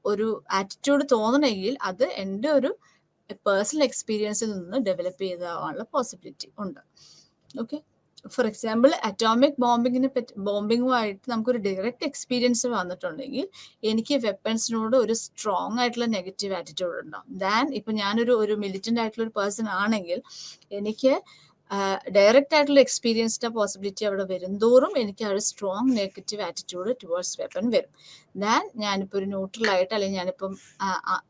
ഒരു ആറ്റിറ്റ്യൂഡ് തോന്നണമെങ്കിൽ അത് എൻ്റെ ഒരു പേഴ്സണൽ എക്സ്പീരിയൻസിൽ നിന്ന് ഡെവലപ്പ് ചെയ്താവാനുള്ള പോസിബിലിറ്റി ഉണ്ട്. ഓക്കെ, ഫോർ എക്സാമ്പിൾ അറ്റോമിക് ബോംബിങ്ങുമായിട്ട് നമുക്കൊരു ഡയറക്റ്റ് എക്സ്പീരിയൻസ് വന്നിട്ടുണ്ടെങ്കിൽ എനിക്ക് വെപ്പൺസിനോട് ഒരു സ്ട്രോങ് ആയിട്ടുള്ള നെഗറ്റീവ് ആറ്റിറ്റ്യൂഡ് ഉണ്ടാവും. ദാൻ ഇപ്പം ഞാനൊരു മിലിറ്റൻ്റ് ആയിട്ടുള്ള ഒരു പേഴ്സൺ ആണെങ്കിൽ എനിക്ക് ഡയറക്റ്റ് ആയിട്ടുള്ള എക്സ്പീരിയൻസിന്റെ പോസിബിലിറ്റി അവിടെ വരുംതോറും എനിക്ക് ആ ഒരു strong negative attitude towards weapon വരും. ദാൻ ഞാനിപ്പോൾ ഒരു ന്യൂട്രലായിട്ട് അല്ലെങ്കിൽ ഞാനിപ്പം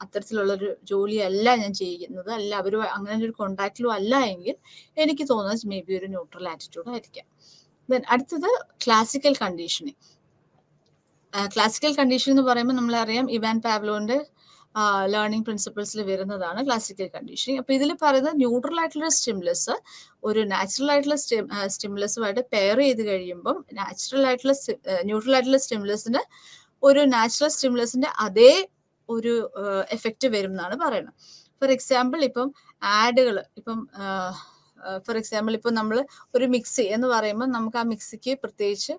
അത്തരത്തിലുള്ളൊരു ജോലിയല്ല ഞാൻ ചെയ്യുന്നത്, അല്ല അവർ അങ്ങനെ ഒരു കോണ്ടാക്റ്റിലും അല്ല എങ്കിൽ എനിക്ക് തോന്നുന്നത് മേ ബി ഒരു ന്യൂട്രൽ ആറ്റിറ്റ്യൂഡ് ആയിരിക്കാം. ദെൻ അടുത്തത് ക്ലാസിക്കൽ കണ്ടീഷനിങ്. ക്ലാസിക്കൽ കണ്ടീഷൻ എന്ന് പറയുമ്പോൾ നമ്മളറിയാം ഇവാൻ പാവ്ലോവിന്റെ ലേണിംഗ് പ്രിൻസിപ്പിൾസിൽ വരുന്നതാണ് ക്ലാസിക്കൽ കണ്ടീഷനിങ്. അപ്പോൾ ഇതിൽ പറയുന്നത് ന്യൂട്രൽ ആയിട്ടുള്ള സ്റ്റിമുലസ് ഒരു നാച്ചുറൽ ആയിട്ടുള്ള സ്റ്റിമുലസുമായിട്ട് പെയർ ചെയ്ത് കഴിയുമ്പം ന്യൂട്രൽ ആയിട്ടുള്ള സ്റ്റിമുലസിന് ഒരു നാച്ചുറൽ സ്റ്റിമുലസിന്റെ അതേ ഒരു എഫക്റ്റ് വരും എന്നാണ് പറയുന്നത്. ഫോർ എക്സാമ്പിൾ ഇപ്പം ആഡുകൾ, ഇപ്പം ഫോർ എക്സാമ്പിൾ ഇപ്പം നമ്മൾ ഒരു മിക്സി എന്ന് പറയുമ്പോൾ നമുക്ക് ആ മിക്സിക്ക് പ്രത്യേകിച്ച്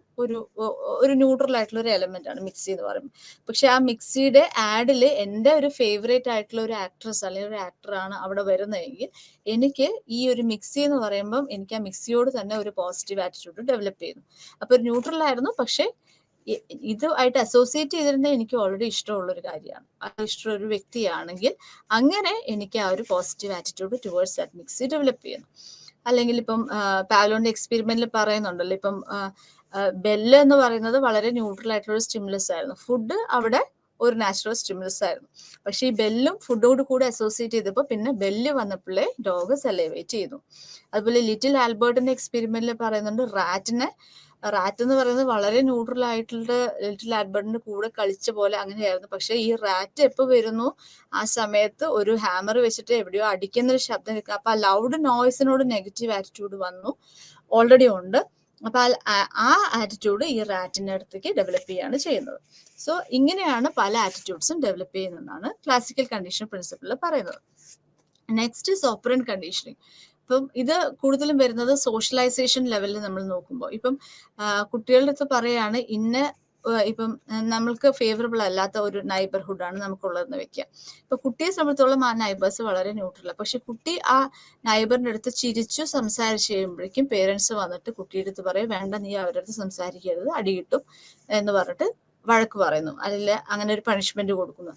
ഒരു ന്യൂട്രൽ ആയിട്ടുള്ള ഒരു എലമെന്റ് ആണ് മിക്സി എന്ന് പറയുമ്പോൾ. പക്ഷെ ആ മിക്സിയുടെ ആഡിൽ എൻ്റെ ഒരു ഫേവറേറ്റ് ആയിട്ടുള്ള ഒരു ആക്ട്രസ് അല്ലെങ്കിൽ ഒരു ആക്ടറാണ് അവിടെ വരുന്നതെങ്കിൽ എനിക്ക് ഈ ഒരു മിക്സി എന്ന് പറയുമ്പം എനിക്ക് ആ മിക്സിയോട് തന്നെ ഒരു പോസിറ്റീവ് ആറ്റിറ്റ്യൂഡ് ഡെവലപ്പ് ചെയ്യുന്നു. അപ്പോൾ ഒരു ന്യൂട്രൽ ആയിരുന്നു, പക്ഷെ ഇതുമായിട്ട് അസോസിയേറ്റ് ചെയ്തിരുന്ന എനിക്ക് ഓൾറെഡി ഇഷ്ടമുള്ളൊരു കാര്യമാണ്, അത് ഇഷ്ടമുള്ള ഒരു വ്യക്തിയാണെങ്കിൽ അങ്ങനെ എനിക്ക് ആ ഒരു positive attitude towards that mixie develop ചെയ്യുന്നു. അല്ലെങ്കിൽ ഇപ്പം പാവ്ലോവിന്റെ എക്സ്പെരിമെന്റിൽ പറയുന്നുണ്ടല്ലോ, ഇപ്പം ബെല്ല് എന്ന് പറയുന്നത് വളരെ ന്യൂട്രൽ ആയിട്ടുള്ള ഒരു സ്റ്റിമുലസ് ആയിരുന്നു, ഫുഡ് അവിടെ ഒരു നാച്ചുറൽ സ്റ്റിമുലസ് ആയിരുന്നു. പക്ഷെ ഈ ബെല്ലും ഫുഡോട് കൂടെ അസോസിയേറ്റ് ചെയ്തപ്പോൾ പിന്നെ ബെല്ല് വന്നപ്പോഴേ ഡോഗ് സെലൈവേറ്റ് ചെയ്തു. അതുപോലെ ലിറ്റിൽ ആൽബർട്ടിന്റെ എക്സ്പെരിമെന്റിൽ പറയുന്നുണ്ട് റാറ്റ് എന്ന് പറയുന്നത് വളരെ ന്യൂട്രൽ ആയിട്ടുള്ള ലിറ്റിൽ ആൽബർട്ടിന്റെ കൂടെ കളിച്ച പോലെ അങ്ങനെയായിരുന്നു. പക്ഷെ ഈ റാറ്റ് എപ്പോൾ വരുന്നു ആ സമയത്ത് ഒരു ഹാമർ വെച്ചിട്ട് എവിടെയോ അടിക്കുന്ന ഒരു ശബ്ദം കേൾക്കുക. അപ്പൊ ആ ലൗഡ് നോയ്സിനോട് നെഗറ്റീവ് ആറ്റിറ്റ്യൂഡ് വന്നു, ഓൾറെഡി ഉണ്ട്. അപ്പൊ ആ ആറ്റിറ്റ്യൂഡ് ഈ റാറ്റിന്റെ അടുത്തേക്ക് ഡെവലപ്പ് ചെയ്യാണ് ചെയ്യുന്നത്. സോ ഇങ്ങനെയാണ് പല ആറ്റിറ്റ്യൂഡ്സും ഡെവലപ്പ് ചെയ്യുന്നതെന്നാണ് ക്ലാസിക്കൽ കണ്ടീഷൻ പ്രിൻസിപ്പിളിൽ പറയുന്നത്. Next is operant conditioning. ഇപ്പം ഇത് കൂടുതലും വരുന്നത് സോഷ്യലൈസേഷൻ ലെവലിൽ നമ്മൾ നോക്കുമ്പോൾ, ഇപ്പം കുട്ടികളുടെ അടുത്ത് പറയാണ് ഇപ്പം നമ്മൾക്ക് ഫേവറബിൾ അല്ലാത്ത ഒരു നൈബർഹുഡാണ് നമുക്കുള്ളതെന്ന് വെക്കുക. ഇപ്പൊ കുട്ടിയെ സംബന്ധിച്ചോളം ആ നൈബേഴ്സ് വളരെ ന്യൂട്രലാണ്. പക്ഷെ കുട്ടി ആ നൈബറിന്റെ അടുത്ത് ചിരിച്ചു സംസാരിച്ച് കഴിയുമ്പോഴേക്കും പേരൻസ് വന്നിട്ട് കുട്ടിയുടെ അടുത്ത് പറയും, വേണ്ട നീ അവരുടെ അടുത്ത് സംസാരിക്കരുത്, അടി കിട്ടും എന്ന് പറഞ്ഞിട്ട് വഴക്ക് പറയുന്നു, അല്ലെങ്കിൽ അങ്ങനെ ഒരു പണിഷ്മെന്റ് കൊടുക്കുന്നു.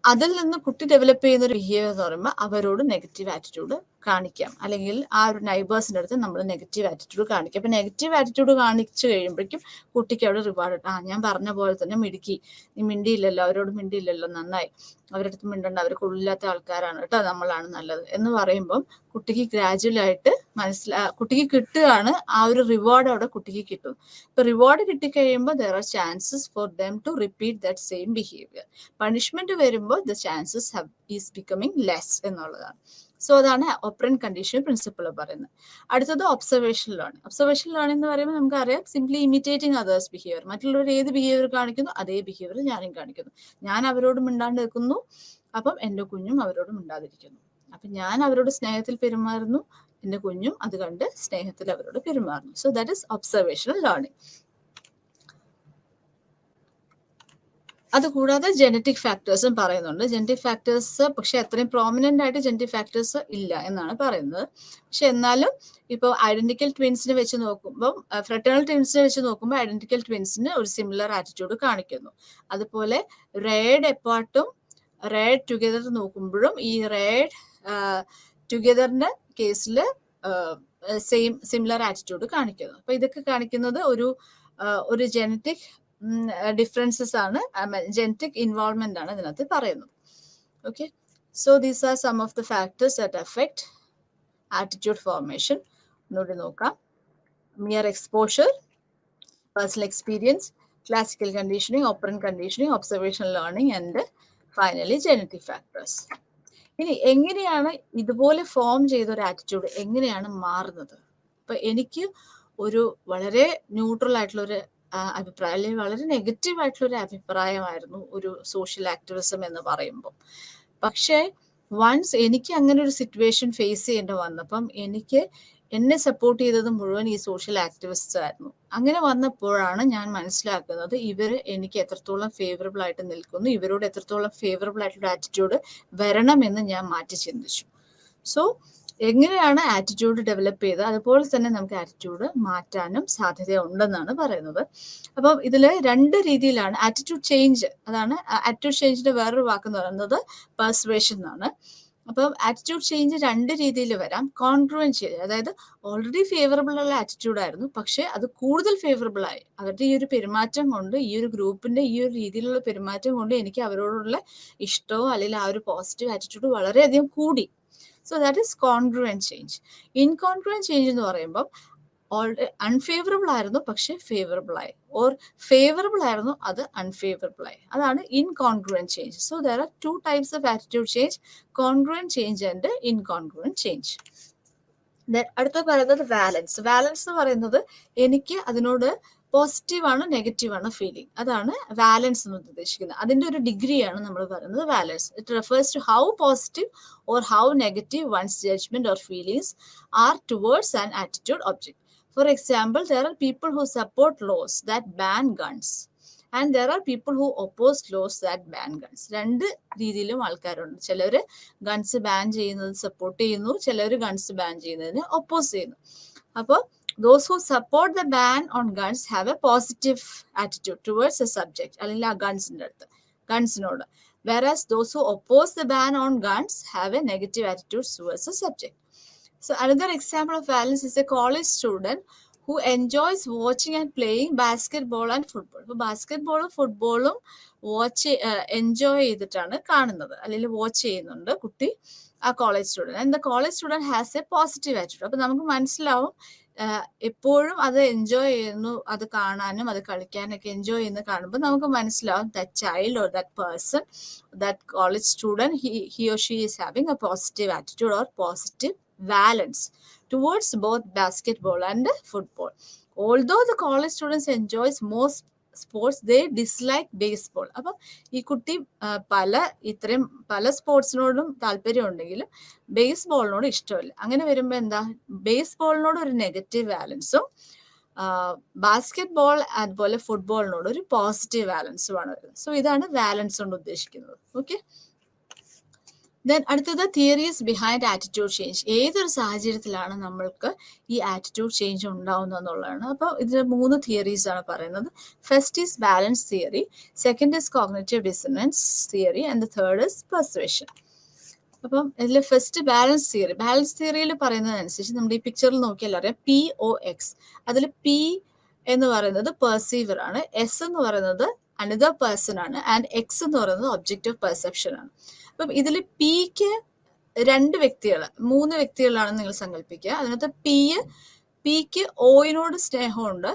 അതിൽ നിന്ന് കുട്ടി ഡെവലപ്പ് ചെയ്യുന്ന ഒരു ബിഹേവിയർ എന്ന് പറയുമ്പോൾ അവരോട് നെഗറ്റീവ് ആറ്റിറ്റ്യൂഡ് കാണിക്കാം, അല്ലെങ്കിൽ ആ ഒരു നൈബേഴ്സിൻ്റെ അടുത്ത് നമ്മൾ നെഗറ്റീവ് ആറ്റിറ്റ്യൂഡ് കാണിക്കാം. അപ്പം നെഗറ്റീവ് ആറ്റിറ്റ്യൂഡ് കാണിച്ചു കഴിയുമ്പോഴേക്കും കുട്ടിക്ക് അവിടെ റിവാർഡ് കിട്ടും. ഞാൻ പറഞ്ഞ പോലെ തന്നെ മിടുക്കി, നീ മിണ്ടിയില്ലല്ലോ, അവരോട് മിണ്ടിയില്ലല്ലോ, നന്നായി, അവരുടെ അടുത്ത് മിണ്ടണ്ട, അവർ കൊള്ളില്ലാത്ത ആൾക്കാരാണ് കേട്ടോ, നമ്മളാണ് നല്ലത് എന്ന് പറയുമ്പം കുട്ടിക്ക് ഗ്രാജുവലായിട്ട് കുട്ടിക്ക് കിട്ടുകയാണ്, ആ ഒരു റിവാർഡ് അവിടെ കുട്ടിക്ക് കിട്ടും. ഇപ്പൊ റിവാർഡ് കിട്ടിക്കഴിയുമ്പോൾ there are chances for them to repeat that same behaviour. Punishment വരുമ്പോൾ the chances is becoming less എന്നുള്ളതാണ്. സോ അതാണ് ഓപ്പറന്റ് കണ്ടീഷൻ പ്രിൻസിപ്പിൾ പറയുന്നത്. അടുത്തത് ഒബ്സർവേഷൻ ലേണിംഗ്. ഒബ്സർവേഷൻ ലേണിംഗ് എന്ന് പറയുമ്പോൾ നമുക്കറിയാം, സിംപ്ലി ഇമിറ്റേറ്റിംഗ് അതേഴ്സ് ബിഹേവിയർ. മറ്റുള്ളവർ ഏത് ബിഹേവിയർ കാണിക്കുന്നു അതേ ബിഹേവിയർ ഞാനും കാണിക്കുന്നു. ഞാൻ അവരോട് മിണ്ടാണ്ട് നിൽക്കുന്നു, അപ്പം എൻ്റെ കുഞ്ഞും അവരോട് മിണ്ടാതിരിക്കുന്നു. അപ്പം ഞാൻ അവരോട് സ്നേഹത്തിൽ പെരുമാറുന്നു, എൻ്റെ കുഞ്ഞും അത് കണ്ട് സ്നേഹത്തിൽ അവരോട് പെരുമാറുന്നു. So that is observational learning. അതുകൂടാതെ ജനറ്റിക് ഫാക്ടേഴ്സും പറയുന്നുണ്ട്. ജനറ്റിക് ഫാക്ടേഴ്സ് പക്ഷെ അത്രയും പ്രോമിനന്റ് ആയിട്ട് ജനറ്റിക് ഫാക്ടേഴ്സ് ഇല്ല എന്നാണ് പറയുന്നത്. പക്ഷെ എന്നാലും ഇപ്പോൾ ഐഡന്റിക്കൽ ട്വിൻസിനെ വെച്ച് നോക്കുമ്പോൾ, ഫ്രട്ടേണൽ ട്വിൻസിനെ വെച്ച് നോക്കുമ്പോൾ ഐഡന്റിക്കൽ ട്വിൻസിന് ഒരു സിമിലർ ആറ്റിറ്റ്യൂഡ് കാണിക്കുന്നു. അതുപോലെ റേഡ് എപ്പാർട്ടും റേഡ് ടുഗെദർ നോക്കുമ്പോഴും ഈ റേഡ് ടുഗെദറിന്റെ കേസിൽ സിമിലർ ആറ്റിറ്റ്യൂഡ് കാണിക്കുന്നു. അപ്പൊ ഇതൊക്കെ കാണിക്കുന്നത് ഒരു ജനറ്റിക് ഡിഫറൻസസ് ആണ്, ജനറ്റിക് ഇൻവോൾവ്മെന്റ് ആണ് ഇതിനകത്ത് പറയുന്നത്. Okay, so these are some of the factors that affect attitude formation. ഒന്നുകൂടി നോക്കാം. Mere exposure, personal experience, classical conditioning, operant conditioning, observational learning and finally genetic factors. ഇനി എങ്ങനെയാണ് ഇതുപോലെ ഫോം ചെയ്ത ഒരു ആറ്റിറ്റ്യൂഡ് എങ്ങനെയാണ് മാറുന്നത്? ഇപ്പൊ എനിക്ക് ഒരു വളരെ ന്യൂട്രൽ ആയിട്ടുള്ള ഒരു അഭിപ്രായം, അല്ലെങ്കിൽ വളരെ നെഗറ്റീവ് ആയിട്ടുള്ള ഒരു അഭിപ്രായമായിരുന്നു ഒരു സോഷ്യൽ ആക്ടിവിസം എന്ന് പറയുമ്പോൾ. പക്ഷേ വൺസ് എനിക്ക് അങ്ങനെ ഒരു സിറ്റുവേഷൻ ഫേസ് ചെയ്യേണ്ടി വന്നപ്പം എന്നെ സപ്പോർട്ട് ചെയ്തത് മുഴുവൻ ഈ സോഷ്യൽ ആക്ടിവിസ്റ്റ് ആയിരുന്നു. അങ്ങനെ വന്നപ്പോഴാണ് ഞാൻ മനസ്സിലാക്കുന്നത് ഇവർ എനിക്ക് എത്രത്തോളം ഫേവറബിൾ ആയിട്ട് നിൽക്കുന്നു, ഇവരോട് എത്രത്തോളം ഫേവറബിൾ ആയിട്ടുള്ള ആറ്റിറ്റ്യൂഡ് വരണമെന്ന് ഞാൻ മാറ്റി ചിന്തിച്ചു. സോ എങ്ങനെയാണ് ആറ്റിറ്റ്യൂഡ് ഡെവലപ്പ് ചെയ്തത്, അതുപോലെ തന്നെ നമുക്ക് ആറ്റിറ്റ്യൂഡ് മാറ്റാനും സാധ്യതയുണ്ടെന്നാണ് പറയുന്നത്. അപ്പം ഇതിൽ രണ്ട് രീതിയിലാണ് ആറ്റിറ്റ്യൂഡ് ചേഞ്ച്. അതാണ് ആറ്റിറ്റ്യൂഡ് ചേഞ്ചിന്റെ വേറൊരു വാക്കെന്ന് പറയുന്നത് പെർസുവേഷൻ എന്നാണ്. അപ്പം ആറ്റിറ്റ്യൂഡ് ചേഞ്ച് രണ്ട് രീതിയിൽ വരാം. കോൺഗ്രുവൻറ്റ് ചേഞ്ച്, അതായത് ഓൾറെഡി ഫേവറബിൾ ഉള്ള ആറ്റിറ്റ്യൂഡ് ആയിരുന്നു, പക്ഷെ അത് കൂടുതൽ ഫേവറബിൾ ആയി. അവരുടെ ഈ ഒരു പെരുമാറ്റം കൊണ്ട്, ഈ ഒരു ഗ്രൂപ്പിന്റെ ഈ ഒരു രീതിയിലുള്ള പെരുമാറ്റം കൊണ്ട് എനിക്ക് അവരോടുള്ള ഇഷ്ടവും അല്ലെങ്കിൽ ആ ഒരു പോസിറ്റീവ് ആറ്റിറ്റ്യൂഡ് വളരെയധികം കൂടി. So that is congruent change. Incongruent change എന്ന് പറയുമ്പോൾ അൺഫേവറബിൾ ആയിരുന്നു പക്ഷെ ഫേവറബിൾ ആയി, ഓർ ഫേവറബിൾ ആയിരുന്നു അത് അൺഫേവറബിൾ ആയി. അതാണ് incongruent change. So there are two types of attitude change, congruent change and incongruent change. അടുത്ത പറയുന്നത് വാലൻസ്. വാലൻസ് എന്ന് പറയുന്നത് എനിക്ക് അതിനോട് പോസിറ്റീവാണ് നെഗറ്റീവാണ് ഫീലിംഗ്, അതാണ് വാലൻസ് എന്ന് ഉദ്ദേശിക്കുന്നത്. അതിന്റെ ഒരു ഡിഗ്രിയാണ് നമ്മൾ പറയുന്നത് valence. It refers to how positive or how negative one's judgement or feelings are towards an attitude object. For example, there are people who support laws that ban guns and there are people who oppose laws that ban guns. രണ്ട് രീതിയിലും ആൾക്കാരുണ്ട്. ചിലർ guns ban ചെയ്യുന്നത് support ചെയ്യുന്നു, ചിലർ guns ban ചെയ്യുന്നതിന് oppose ചെയ്യുന്നു. അപ്പോൾ those who support the ban on guns have a positive attitude towards the subject, അല്ലെങ്കിൽ ആ ഗൺസിനോട്. whereas those who oppose the ban on guns have a negative attitude towards the subject. So another example of valence is a college student who enjoys watching and playing basketball and football. ഇപ്പോൾ ബാസ്കറ്റ്ബോളും ഫുട്ബോളും enjoy ചെയ്തിട്ടാണ് കാണുന്നത്, അല്ലെങ്കിൽ watch ചെയ്യുന്നുണ്ട് കുട്ടി, ആ college student. And the college student has A positive attitude. അപ്പോൾ നമുക്ക് മനസ്സിലാവും എപ്പോഴും അത് എൻജോയ് ചെയ്യുന്നു, അത് കാണാനും അത് കളിക്കാനൊക്കെ എൻജോയ് ചെയ്യുന്ന കാണുമ്പോൾ നമുക്ക് മനസ്സിലാവും that child or that person, that college student, he or she is having a positive attitude or positive valence towards both basketball and football. Although the college students enjoys most sports, they dislike baseball. അപ്പം ഈ കുട്ടി പല സ്പോർട്സിനോടും താല്പര്യം ഉണ്ടെങ്കിലും ബേസ്ബോളിനോട് ഇഷ്ടമല്ല. അങ്ങനെ വരുമ്പോൾ എന്താ, ബേസ്ബോളിനോട് ഒരു നെഗറ്റീവ് വാലൻസും ബാസ്കറ്റ്ബോൾ അതുപോലെ ഫുട്ബോളിനോട് ഒരു പോസിറ്റീവ് വാലൻസുമാണ് വരുന്നത്. സോ ഇതാണ് വാലൻസ് കൊണ്ട് ഉദ്ദേശിക്കുന്നത്. ഓക്കെ, ദെൻ അടുത്തത് തിയറീസ് ബിഹൈൻഡ് ആറ്റിറ്റ്യൂഡ് ചേഞ്ച്. ഏതൊരു സാഹചര്യത്തിലാണ് നമ്മൾക്ക് ഈ ആറ്റിറ്റ്യൂഡ് ചേഞ്ച് ഉണ്ടാവുന്നത് എന്നുള്ളതാണ്. അപ്പോൾ ഇതിൽ 3 തിയറീസ് ആണ് പറയുന്നത്. First is balance theory, second is cognitive dissonance theory and the third is persuasion. അപ്പം ഇതിൽ ഫസ്റ്റ് ബാലൻസ് തിയറിയിൽ പറയുന്നതനുസരിച്ച് നമ്മുടെ ഈ പിക്ചറിൽ നോക്കിയാൽ അറിയാം POX. അതിൽ P എന്ന് പറയുന്നത് പെർസീവർ ആണ്, S എന്ന് പറയുന്നത് അനദർ പേഴ്സൺ ആണ്, ആൻഡ് X എന്ന് പറയുന്നത് ഒബ്ജക്റ്റ് ഓഫ് പെർസെപ്ഷൻ ആണ്. അപ്പം ഇതിൽ Pക്ക് 2 വ്യക്തികൾ 3 വ്യക്തികളാണെന്ന് നിങ്ങൾ സങ്കല്പിക്കുക. അതിനകത്ത് Pക്ക് Oയിനോട് സ്നേഹമുണ്ട്,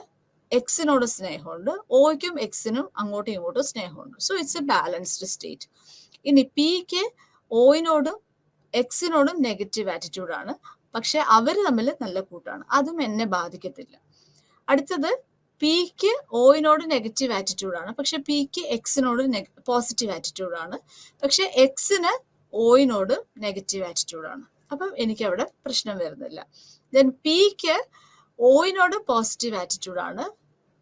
Xനോട് സ്നേഹമുണ്ട്, Oയ്ക്കും Xനും അങ്ങോട്ടും ഇങ്ങോട്ടും സ്നേഹമുണ്ട്. So it's A balanced state. ഇനി Pക്ക് Oയിനോടും Xനോടും നെഗറ്റീവ് ആറ്റിറ്റ്യൂഡാണ്, പക്ഷെ അവർ തമ്മിൽ നല്ല കൂട്ടാണ്, അതും എന്നെ ബാധിക്കത്തില്ല. അടുത്തത് Pക്ക് Oയിനോട് നെഗറ്റീവ് ആറ്റിറ്റ്യൂഡാണ്, പക്ഷെ Pക്ക് Xനോട് പോസിറ്റീവ് ആറ്റിറ്റ്യൂഡാണ്, പക്ഷെ Xന് Oയിനോട് നെഗറ്റീവ് ആറ്റിറ്റ്യൂഡാണ്. അപ്പം എനിക്ക് അവിടെ പ്രശ്നം വരുന്നില്ല. ദെൻ Pക്ക് Oയിനോട് പോസിറ്റീവ് ആറ്റിറ്റ്യൂഡാണ്,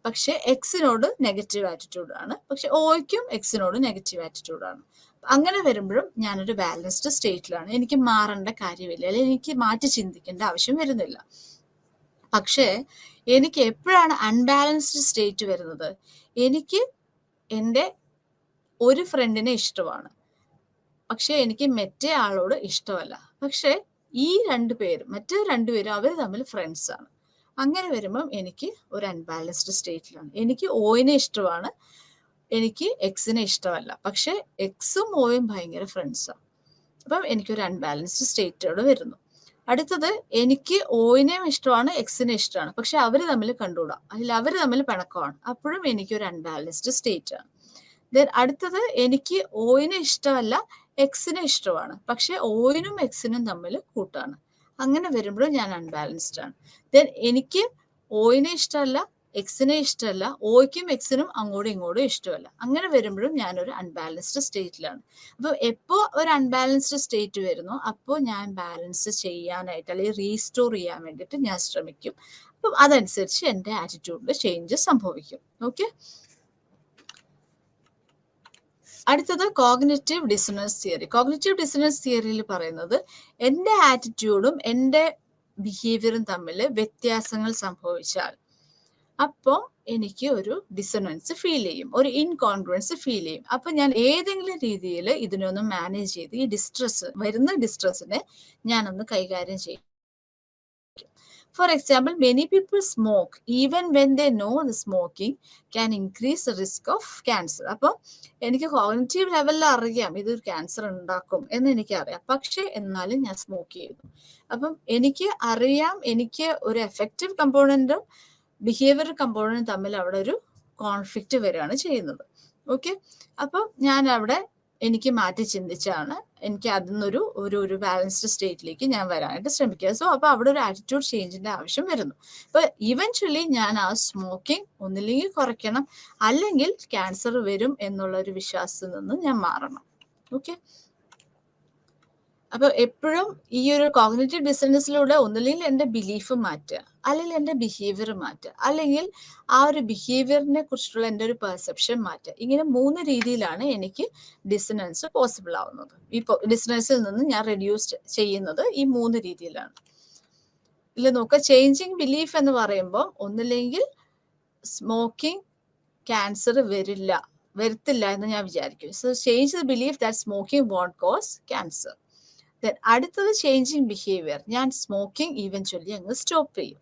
പക്ഷെ Xനോട് നെഗറ്റീവ് ആറ്റിറ്റ്യൂഡാണ്, പക്ഷെ Oയ്ക്കും Xനോട് നെഗറ്റീവ് ആറ്റിറ്റ്യൂഡാണ്. അങ്ങനെ വരുമ്പോഴും ഞാനൊരു ബാലൻസ്ഡ് സ്റ്റേറ്റിലാണ്, എനിക്ക് മാറേണ്ട കാര്യമില്ല, അല്ലെങ്കിൽ എനിക്ക് മാറ്റി ചിന്തിക്കേണ്ട ആവശ്യം വരുന്നില്ല. പക്ഷേ എനിക്ക് എപ്പോഴാണ് അൺബാലൻസ്ഡ് സ്റ്റേറ്റ് വരുന്നത്? എനിക്ക് എൻ്റെ ഒരു ഫ്രണ്ടിനെ ഇഷ്ടമാണ്, പക്ഷെ എനിക്ക് മറ്റേ ആളോട് ഇഷ്ടമല്ല. പക്ഷെ ഈ മറ്റേ രണ്ടുപേരും അവർ തമ്മിൽ ഫ്രണ്ട്സ് ആണ്. അങ്ങനെ വരുമ്പം എനിക്ക് ഒരു അൺബാലൻസ്ഡ് സ്റ്റേറ്റിലാണ്. എനിക്ക് Oയിനെ ഇഷ്ടമാണ്, എനിക്ക് Xനെ ഇഷ്ടമല്ല, പക്ഷെ Xും Oയും ഭയങ്കര ഫ്രണ്ട്സാണ്. അപ്പം എനിക്കൊരു അൺബാലൻസ്ഡ് സ്റ്റേറ്റോടെ വരുന്നു. അടുത്തത് എനിക്ക് Oയിനെയും ഇഷ്ടമാണ്, Xനെ ഇഷ്ടമാണ്, പക്ഷെ അവർ തമ്മിൽ കണ്ടുകൂടാ, അല്ലെങ്കിൽ അവർ തമ്മിൽ പിണക്കമാണ്, അപ്പോഴും എനിക്കൊരു അൺബാലൻസ്ഡ് സ്റ്റേറ്റ് ആണ്. ദെൻ അടുത്തത് എനിക്ക് Oയിനെ ഇഷ്ടമല്ല, Xനെ ഇഷ്ടമാണ്, പക്ഷെ Oയിനും Xനും തമ്മിൽ കൂട്ടാണ്. അങ്ങനെ വരുമ്പോഴും ഞാൻ അൺബാലൻസ്ഡ് ആണ്. ദെൻ എനിക്ക് Oയിനെ ഇഷ്ടമല്ല, Xനെ ഇഷ്ടമല്ല, Oയ്ക്കും Xനും അങ്ങോട്ടും ഇങ്ങോട്ടും ഇഷ്ടമല്ല. അങ്ങനെ വരുമ്പോഴും ഞാനൊരു അൺബാലൻസ്ഡ് സ്റ്റേറ്റിലാണ്. അപ്പോൾ എപ്പോൾ ഒരു അൺബാലൻസ്ഡ് സ്റ്റേറ്റ് വരുന്നു, അപ്പോൾ ഞാൻ ബാലൻസ് ചെയ്യാനായിട്ട് അല്ലെങ്കിൽ റീസ്റ്റോർ ചെയ്യാൻ വേണ്ടിയിട്ട് ഞാൻ ശ്രമിക്കും. അപ്പം അതനുസരിച്ച് എൻ്റെ ആറ്റിറ്റ്യൂഡിൽ ചേഞ്ച് സംഭവിക്കും. ഓക്കെ. അടുത്തത് cognitive dissonance theory. Cognitive dissonance തിയറിയിൽ പറയുന്നത് എൻ്റെ ആറ്റിറ്റ്യൂഡും എൻ്റെ ബിഹേവിയറും തമ്മിൽ വ്യത്യാസങ്ങൾ സംഭവിച്ചാൽ അപ്പോൾ എനിക്ക് ഒരു ഡിസണൻസ് ഫീൽ ചെയ്യും, ഒരു ഇൻകോൺഗ്രുവൻസ് ഫീൽ ചെയ്യും. അപ്പം ഞാൻ ഏതെങ്കിലും രീതിയിൽ ഇതിനൊന്ന് മാനേജ് ചെയ്ത് ഈ വരുന്ന ഡിസ്ട്രെസ്സിനെ ഞാനൊന്ന് കൈകാര്യം ചെയ്യും. For example, many people smoke even when they know the smoking can increase the risk of cancer. അപ്പം എനിക്ക് കോഗ്നിറ്റീവ് ലെവലിൽ അറിയാം ഇതൊരു ക്യാൻസർ ഉണ്ടാക്കും എന്ന് എനിക്കറിയാം, പക്ഷെ എന്നാലും ഞാൻ സ്മോക്ക് ചെയ്യുന്നു. അപ്പം എനിക്ക് അറിയാം, എനിക്ക് ഒരു എഫക്റ്റീവ് കമ്പോണൻറ്റും ബിഹേവിയർ കമ്പോണൻറ്റും തമ്മിൽ അവിടെ ഒരു കോൺഫ്ലിക്റ്റ് വരികയാണ് ചെയ്യുന്നത്. ഓക്കെ. അപ്പം ഞാൻ അവിടെ എനിക്ക് മാറ്റി ചിന്തിച്ചാണ് എനിക്ക് അതിൽ നിന്നൊരു ഒരു ബാലൻസ്ഡ് സ്റ്റേറ്റിലേക്ക് ഞാൻ വരാനായിട്ട് ശ്രമിക്കുക. സോ അപ്പോൾ അവിടെ ഒരു ആറ്റിറ്റ്യൂഡ് ചേഞ്ചിന്റെ ആവശ്യം വരുന്നു. അപ്പോൾ ഇവൻച്വലി ഞാൻ ആ സ്മോക്കിംഗ് ഒന്നില്ലെങ്കിൽ കുറയ്ക്കണം, അല്ലെങ്കിൽ ക്യാൻസർ വരും എന്നുള്ള ഒരു വിശ്വാസത്തിൽ നിന്ന് ഞാൻ മാറണം. ഓക്കെ. അപ്പോൾ എപ്പോഴും ഈ ഒരു കോഗ്നിറ്റീവ് ഡിസണൻസിലൂടെ ഒന്നില്ലെങ്കിൽ എൻ്റെ ബിലീഫ് മാറ്റുക, അല്ലെങ്കിൽ എൻ്റെ ബിഹേവിയർ മാറ്റുക, അല്ലെങ്കിൽ ആ ഒരു ബിഹേവിയറിനെ കുറിച്ചുള്ള എൻ്റെ ഒരു പെർസെപ്ഷൻ മാറ്റുക. ഇങ്ങനെ 3 രീതിയിലാണ് എനിക്ക് ഡിസണൻസ് പോസിബിൾ ആവുന്നത്. ഈ ഡിസണൻസിൽ നിന്ന് ഞാൻ റെഡ്യൂസ് ചെയ്യുന്നത് ഈ 3 രീതിയിലാണ്. ഇതിൽ നോക്കുക, ചേഞ്ചിങ് ബിലീഫ് എന്ന് പറയുമ്പോൾ ഒന്നില്ലെങ്കിൽ സ്മോക്കിംഗ് ക്യാൻസർ വരത്തില്ല എന്ന് ഞാൻ വിചാരിക്കും. So change the belief that smoking won't cause cancer. Then അടുത്തത് ചേഞ്ചിങ് ബിഹേവിയർ, ഞാൻ സ്മോക്കിംഗ് ഈവൻച്വലി അങ്ങ് സ്റ്റോപ്പ് ചെയ്യും,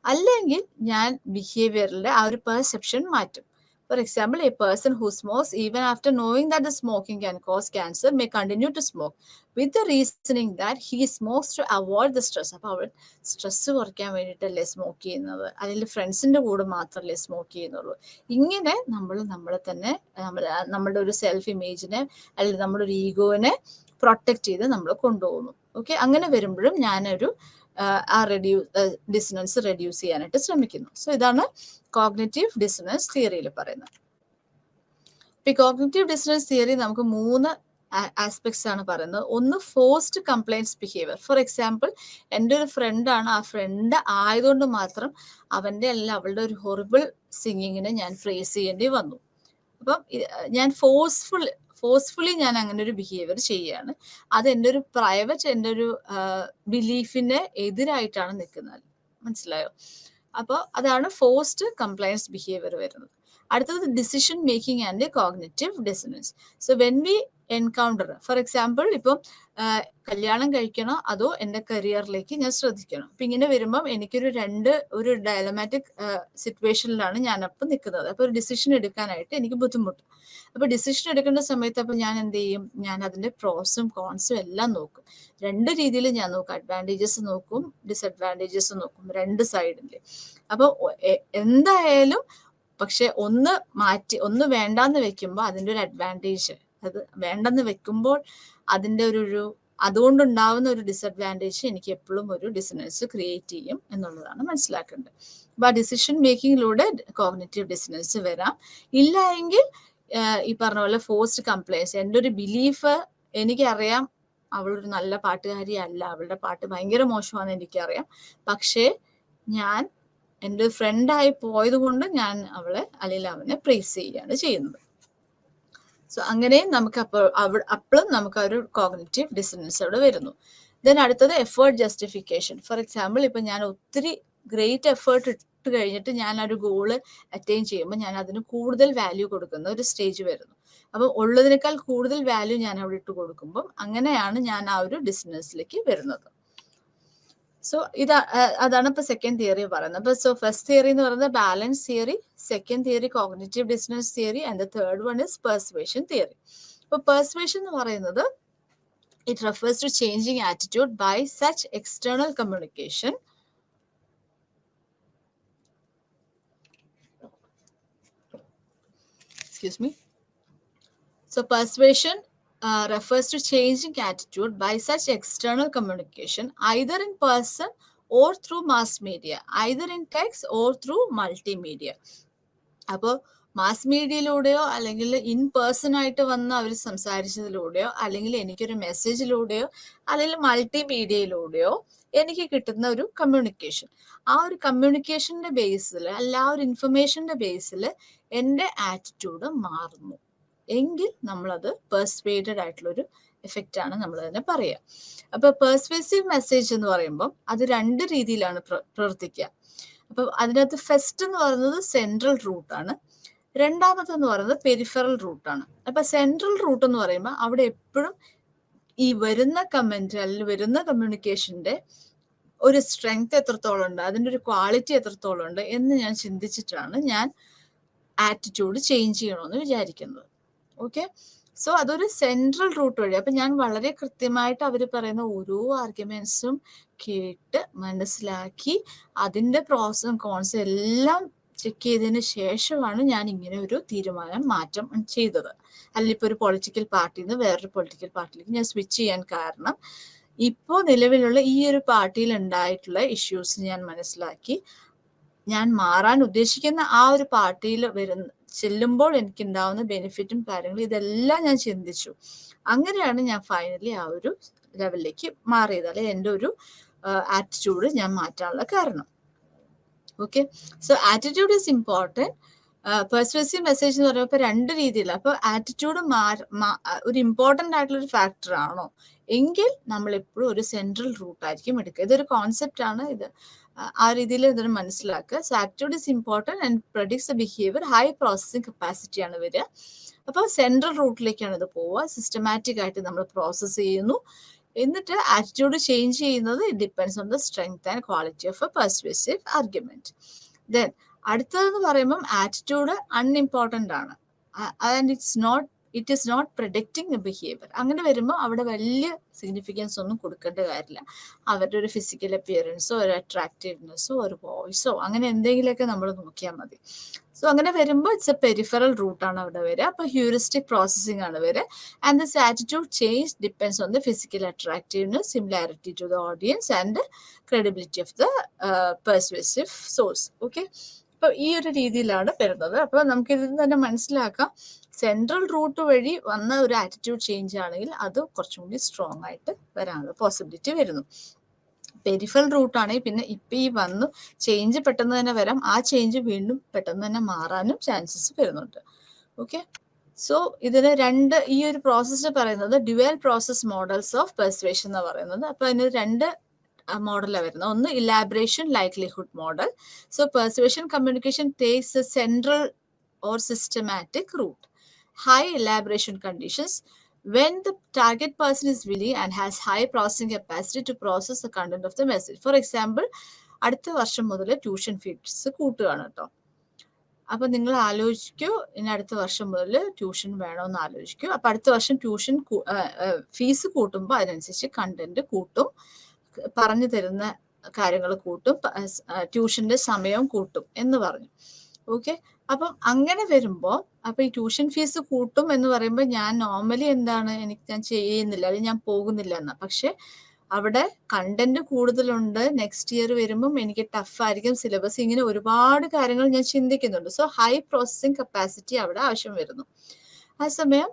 അല്ലെങ്കിൽ ഞാൻ ബിഹേവിയറിലെ ആ ഒരു പെർസെപ്ഷൻ മാറ്റും. For example, a person who smokes even after knowing that the smoking can cause cancer may continue to smoke with the reasoning that he smokes to avoid the stress. അപ്പോൾ അവൾ stress കുറയ്ക്കാൻ വേണ്ടിയിട്ടല്ലേ smoke ചെയ്യുന്നത്, അല്ലെങ്കിൽ ഫ്രണ്ട്സിൻ്റെ കൂടെ മാത്രമല്ലേ smoke ചെയ്യുന്നുള്ളൂ. ഇങ്ങനെ നമ്മളെ തന്നെ നമ്മളുടെ ഒരു സെൽഫ് ഇമേജിനെ അല്ലെങ്കിൽ നമ്മുടെ ഒരു ഈഗോനെ പ്രൊട്ടക്ട് ചെയ്ത് നമ്മൾ കൊണ്ടുപോകുന്നു. ഓക്കെ. അങ്ങനെ വരുമ്പോഴും ഞാനൊരു ആ ഡിസണൻസ് റെഡ്യൂസ് ചെയ്യാനായിട്ട് ശ്രമിക്കുന്നു. സോ ഇതാണ് കോഗ്നിറ്റീവ് ഡിസണൻസ് തിയറിയിൽ പറയുന്നത്. ഈ കോഗ്നിറ്റീവ് ഡിസണൻസ് തിയറി നമുക്ക് 3 ആസ്പെക്ട്സ് ആണ് പറയുന്നത്. ഒന്ന്, forced compliance behaviour. For example, എൻ്റെ ഒരു ഫ്രണ്ടാണ്, ആ ഫ്രണ്ട് ആയതുകൊണ്ട് മാത്രം അവൻ്റെ അല്ലെങ്കിൽ അവളുടെ ഒരു ഹൊറിബിൾ സിംഗിങ്ങിനെ ഞാൻ ഫേസ് ചെയ്യേണ്ടി വന്നു. അപ്പം ഞാൻ ഫോഴ്സ്ഫുള്ളി ഞാൻ അങ്ങനെ ഒരു ബിഹേവിയർ ചെയ്യുകയാണ്. അത് എൻ്റെ ഒരു എൻ്റെ ഒരു ബിലീഫിന് എതിരായിട്ടാണ് നിൽക്കുന്നത്. മനസ്സിലായോ? അപ്പോൾ അതാണ് ഫോഴ്സ്ഡ് കംപ്ലയൻസ് ബിഹേവിയർ വരുന്നത്. അടുത്തത് decision making and cognitive dissonance. So when we encounter. Four example, ഇപ്പം കല്യാണം കഴിക്കണോ അതോ എൻ്റെ കരിയറിലേക്ക് ഞാൻ ശ്രദ്ധിക്കണം. അപ്പം ഇങ്ങനെ വരുമ്പം എനിക്കൊരു ഒരു ഡയലമാറ്റിക് സിറ്റുവേഷനിലാണ് ഞാനപ്പം നിൽക്കുന്നത്. അപ്പോൾ ഒരു ഡിസിഷൻ എടുക്കാനായിട്ട് എനിക്ക് ബുദ്ധിമുട്ട്. അപ്പോൾ ഡിസിഷൻ എടുക്കേണ്ട സമയത്ത് അപ്പം ഞാൻ എന്ത് ചെയ്യും? ഞാൻ അതിൻ്റെ പ്രോസും കോൺസും എല്ലാം നോക്കും. രണ്ട് രീതിയിൽ ഞാൻ നോക്കും. അഡ്വാൻറ്റേജസ് നോക്കും, ഡിസഡ്വാൻറ്റേജസ് നോക്കും, രണ്ട് സൈഡിൽ. അപ്പോൾ എന്തായാലും പക്ഷെ ഒന്ന് വേണ്ടാന്ന് വെക്കുമ്പോൾ അതിൻ്റെ ഒരു അഡ്വാൻറ്റേജ്, അത് വേണ്ടെന്ന് വെക്കുമ്പോൾ അതിൻ്റെ അതുകൊണ്ടുണ്ടാവുന്ന ഒരു ഡിസഡ്വാൻറ്റേജ് എനിക്ക് എപ്പോഴും ഒരു ഡിസനൻസ് ക്രിയേറ്റ് ചെയ്യും എന്നുള്ളതാണ് മനസ്സിലാക്കേണ്ടത്. അപ്പോൾ ആ ഡിസിഷൻ മേക്കിങ്ങിലൂടെ കോഗ്നിറ്റീവ് ഡിസനൻസ് വരാം. ഇല്ല എങ്കിൽ ഈ പറഞ്ഞ പോലെ ഫോഴ്സ്ഡ് കംപ്ലൈൻസ്. എൻ്റെ ഒരു ബിലീഫ്, എനിക്കറിയാം അവളൊരു നല്ല പാട്ടുകാരി അല്ല, അവളുടെ പാട്ട് ഭയങ്കര മോശമാണെന്ന് എനിക്കറിയാം, പക്ഷേ ഞാൻ എൻ്റെ ഫ്രണ്ടായി പോയത് കൊണ്ട് ഞാൻ അവളെ അല്ലെങ്കിൽ അവനെ പ്രൈസ് ചെയ്യുകയാണ് ചെയ്യുന്നത്. സോ അങ്ങനെയും നമുക്ക് അപ്പോഴും നമുക്ക് ഒരു കോഗ്നിറ്റീവ് ഡിസനൻസ് അവിടെ വരുന്നു. ദെൻ അടുത്തത് എഫേർട്ട് ജസ്റ്റിഫിക്കേഷൻ. ഫോർ എക്സാമ്പിൾ, ഇപ്പം ഞാൻ ഒത്തിരി ഗ്രേറ്റ് എഫേർട്ട് ഇട്ട് കഴിഞ്ഞിട്ട് ഞാൻ ഒരു ഗോള് അറ്റൈൻ ചെയ്യുമ്പോൾ ഞാൻ അതിന് കൂടുതൽ വാല്യൂ കൊടുക്കുന്ന ഒരു സ്റ്റേജ് വരുന്നു. അപ്പം ഉള്ളതിനേക്കാൾ കൂടുതൽ വാല്യൂ ഞാൻ അവിടെ ഇട്ട് കൊടുക്കുമ്പം അങ്ങനെയാണ് ഞാൻ ആ ഒരു ഡിസനൻസിലേക്ക് വരുന്നത്. സോ അതാണ് ഇപ്പൊ സെക്കൻഡ് തിയറി പറയുന്നത്. അപ്പൊ സോ ഫസ്റ്റ് തിയറി എന്ന് പറയുന്നത് balance theory, second theory cognitive dissonance theory, and third one is persuasion theory. അപ്പൊ പെർസുവേഷൻ എന്ന് പറയുന്നത് it refers to changing attitude by such external communication So persuasion refers to changing attitude by such external communication, either in person or through mass media, either in text or through multimedia. അപ്പോൾ mass മീഡിയയിലൂടെയോ അല്ലെങ്കിൽ in person ആയിട്ട് വന്ന് അവർ സംസാരിച്ചതിലൂടെയോ അല്ലെങ്കിൽ എനിക്കൊരു മെസ്സേജിലൂടെയോ അല്ലെങ്കിൽ മൾട്ടിമീഡിയയിലൂടെയോ എനിക്ക് കിട്ടുന്ന ഒരു കമ്മ്യൂണിക്കേഷൻ, ആ ഒരു കമ്മ്യൂണിക്കേഷൻ്റെ ബേസിൽ അല്ല ആ ഒരു ഇൻഫർമേഷൻ്റെ ബേസിൽ എൻ്റെ ആറ്റിറ്റ്യൂഡ് മാറുന്നു എങ്കിൽ നമ്മളത് പെർസ്വേഡഡ് ആയിട്ടുള്ളൊരു എഫക്റ്റ് ആണ് നമ്മൾ തന്നെ പറയുക. അപ്പൊ പെർസ്വേസീവ് മെസ്സേജ് എന്ന് പറയുമ്പോൾ അത് രണ്ട് രീതിയിലാണ് പ്രവർത്തിക്കുക. അപ്പൊ അതിനകത്ത് ഫസ്റ്റ് എന്ന് പറയുന്നത് സെൻട്രൽ റൂട്ടാണ്, രണ്ടാമത്തെന്ന് പറയുന്നത് പെരിഫറൽ റൂട്ടാണ്. അപ്പൊ സെൻട്രൽ റൂട്ട് എന്ന് പറയുമ്പോൾ അവിടെ എപ്പോഴും ഈ വരുന്ന കമന്റ് അല്ലെങ്കിൽ വരുന്ന കമ്മ്യൂണിക്കേഷന്റെ ഒരു സ്ട്രെങ്ത് എത്രത്തോളം ഉണ്ട്, അതിൻ്റെ ഒരു ക്വാളിറ്റി എത്രത്തോളം ഉണ്ട് എന്ന് ഞാൻ ചിന്തിച്ചിട്ടാണ് ഞാൻ ആറ്റിറ്റ്യൂഡ് ചേഞ്ച് ചെയ്യണമെന്ന് വിചാരിക്കുന്നത്. ഓക്കെ, സോ അതൊരു സെൻട്രൽ റൂട്ട് വഴി. അപ്പൊ ഞാൻ വളരെ കൃത്യമായിട്ട് അവർ പറയുന്ന ഓരോ ആർഗ്യുമെന്റ്സും കേട്ട് മനസ്സിലാക്കി അതിൻ്റെ പ്രോസും കോൺസും എല്ലാം ചെക്ക് ചെയ്തതിന് ശേഷമാണ് ഞാൻ ഇങ്ങനെ ഒരു മാറ്റം ചെയ്തത്. അല്ലെങ്കിൽ ഇപ്പോൾ ഒരു പൊളിറ്റിക്കൽ പാർട്ടിയിൽ നിന്ന് വേറൊരു പൊളിറ്റിക്കൽ പാർട്ടിയിലേക്ക് ഞാൻ സ്വിച്ച് ചെയ്യാൻ കാരണം ഇപ്പോൾ നിലവിലുള്ള ഈ ഒരു പാർട്ടിയിൽ ഉണ്ടായിട്ടുള്ള ഇഷ്യൂസ് ഞാൻ മനസ്സിലാക്കി ഞാൻ മാറാൻ ഉദ്ദേശിക്കുന്ന ആ ഒരു പാർട്ടിയിൽ ചെല്ലുമ്പോൾ എനിക്കുണ്ടാവുന്ന ബെനിഫിറ്റും കാര്യങ്ങളും ഇതെല്ലാം ഞാൻ ചിന്തിച്ചു. അങ്ങനെയാണ് ഞാൻ ഫൈനലി ആ ഒരു ലെവലിലേക്ക് മാറിയത്, അല്ലെ എൻ്റെ ഒരു ആറ്റിറ്റ്യൂഡ് ഞാൻ മാറ്റാനുള്ള കാരണം. Okay, so attitude is important. Persuasive message എന്ന് പറയുമ്പോൾ രണ്ട് രീതിയിലാണ്. അപ്പോൾ ആറ്റിറ്റ്യൂഡ് ഒരു ഇമ്പോർട്ടൻ്റ് ആയിട്ടുള്ള ഒരു ഫാക്ടർ ആണോ എങ്കിൽ നമ്മൾ എപ്പോഴും ഒരു സെൻട്രൽ റൂട്ടായിരിക്കും എടുക്കുക. ഇതൊരു കോൺസെപ്റ്റ് ആണ്, ഇത് ആ രീതിയിൽ ഇതിന് മനസ്സിലാക്കുക. So attitude is important and predicts the behaviour. High processing capacity ആണ് വരിക. അപ്പോൾ സെൻട്രൽ റൂട്ടിലേക്കാണ് ഇത് പോവുക. സിസ്റ്റമാറ്റിക് ആയിട്ട് നമ്മൾ പ്രോസസ്സ് ചെയ്യുന്നു. എന്നിട്ട് ആറ്റിറ്റ്യൂഡ് ചേഞ്ച് ചെയ്യുന്നത് it depends on the strength and quality of a persuasive argument. Then അടുത്തതെന്ന് പറയുമ്പം ആറ്റിറ്റ്യൂഡ് അൺഇമ്പോർട്ടൻ്റ് ആണ് and it is not predicting the behaviour. അങ്ങനെ വരുമ്പോൾ അവിടെ വലിയ സിഗ്നിഫിക്കൻസ് ഒന്നും കൊടുക്കേണ്ട കാര്യമില്ല. അവരുടെ ഒരു ഫിസിക്കൽ അപ്പിയറൻസോ ഒരു അട്രാക്റ്റീവ്നെസ്സോ ഒരു വോയിസോ അങ്ങനെ എന്തെങ്കിലുമൊക്കെ നമ്മൾ നോക്കിയാൽ മതി. സോ അങ്ങനെ വരുമ്പോൾ ഇറ്റ്സ് എ പെരിഫറൽ റൂട്ടാണ് അവിടെ വരിക. അപ്പോൾ ഹ്യൂറിസ്റ്റിക് പ്രോസസ്സിംഗ് ആണ് വരിക. And this attitude change depends on the physical attractiveness, similarity to the audience and credibility of the persuasive source. Okay, അപ്പോൾ ഈ ഒരു രീതിയിലാണ് വരുന്നത്. അപ്പോൾ നമുക്കിതിൽ തന്നെ മനസ്സിലാക്കാം സെൻട്രൽ റൂട്ട് വഴി വന്ന ഒരു ആറ്റിറ്റ്യൂഡ് ചേഞ്ച് ആണെങ്കിൽ അത് കുറച്ചും കൂടി സ്ട്രോങ് ആയിട്ട് വരാനുള്ള പോസിബിലിറ്റി വരുന്നു. പെരിഫറൽ റൂട്ടാണെങ്കിൽ പിന്നെ ഇപ്പം ഈ വന്നു ചേഞ്ച് പെട്ടെന്ന് തന്നെ വരാം, ആ ചേഞ്ച് വീണ്ടും പെട്ടെന്ന് തന്നെ മാറാനും ചാൻസസ് വരുന്നുണ്ട്. ഓക്കെ, സോ ഇതിന് ഈ ഒരു പ്രോസസ്സ് പറയുന്നത് ഡ്യുവൽ പ്രോസസ് മോഡൽസ് ഓഫ് പെർസ്വേഷൻ എന്ന് പറയുന്നത്. അപ്പോൾ അതിന് രണ്ട് മോഡലാണ് വരുന്നത്. ഒന്ന് elaboration likelihood model. So പെർസ്വേഷൻ communication takes A central or systematic route. High elaboration conditions when the target person is willing and has high processing capacity to process the content of the message. For example, അടുത്ത വർഷം മുതൽ tuition fees കൂട്ടുകയാണ് കേട്ടോ. അപ്പൊ നിങ്ങൾ ആലോചിക്കൂ, ഇനി അടുത്ത വർഷം മുതൽ ട്യൂഷൻ വേണമെന്ന് ആലോചിക്കൂ. അപ്പൊ അടുത്ത വർഷം ട്യൂഷൻ ഫീസ് കൂട്ടുമ്പോൾ അതിനനുസരിച്ച് കണ്ടന്റ് കൂട്ടും, പറഞ്ഞു തരുന്ന കാര്യങ്ങൾ കൂട്ടും, ട്യൂഷന്റെ സമയവും കൂട്ടും എന്ന് പറഞ്ഞു. ഓക്കെ, അപ്പം അങ്ങനെ വരുമ്പോൾ അപ്പൊ ഈ ട്യൂഷൻ ഫീസ് കൂട്ടും എന്ന് പറയുമ്പോൾ ഞാൻ നോർമലി എന്താണ്, ഞാൻ ചെയ്യുന്നില്ല അല്ലെങ്കിൽ ഞാൻ പോകുന്നില്ല എന്നാ. പക്ഷെ അവിടെ കണ്ടന്റ് കൂടുതലുണ്ട്, നെക്സ്റ്റ് ഇയർ വരുമ്പം എനിക്ക് ടഫ് ആയിരിക്കും സിലബസ്, ഇങ്ങനെ ഒരുപാട് കാര്യങ്ങൾ ഞാൻ ചിന്തിക്കുന്നുണ്ട്. സോ ഹൈ പ്രോസസ്സിംഗ് കപ്പാസിറ്റി അവിടെ ആവശ്യം വരുന്നു. ആ സമയം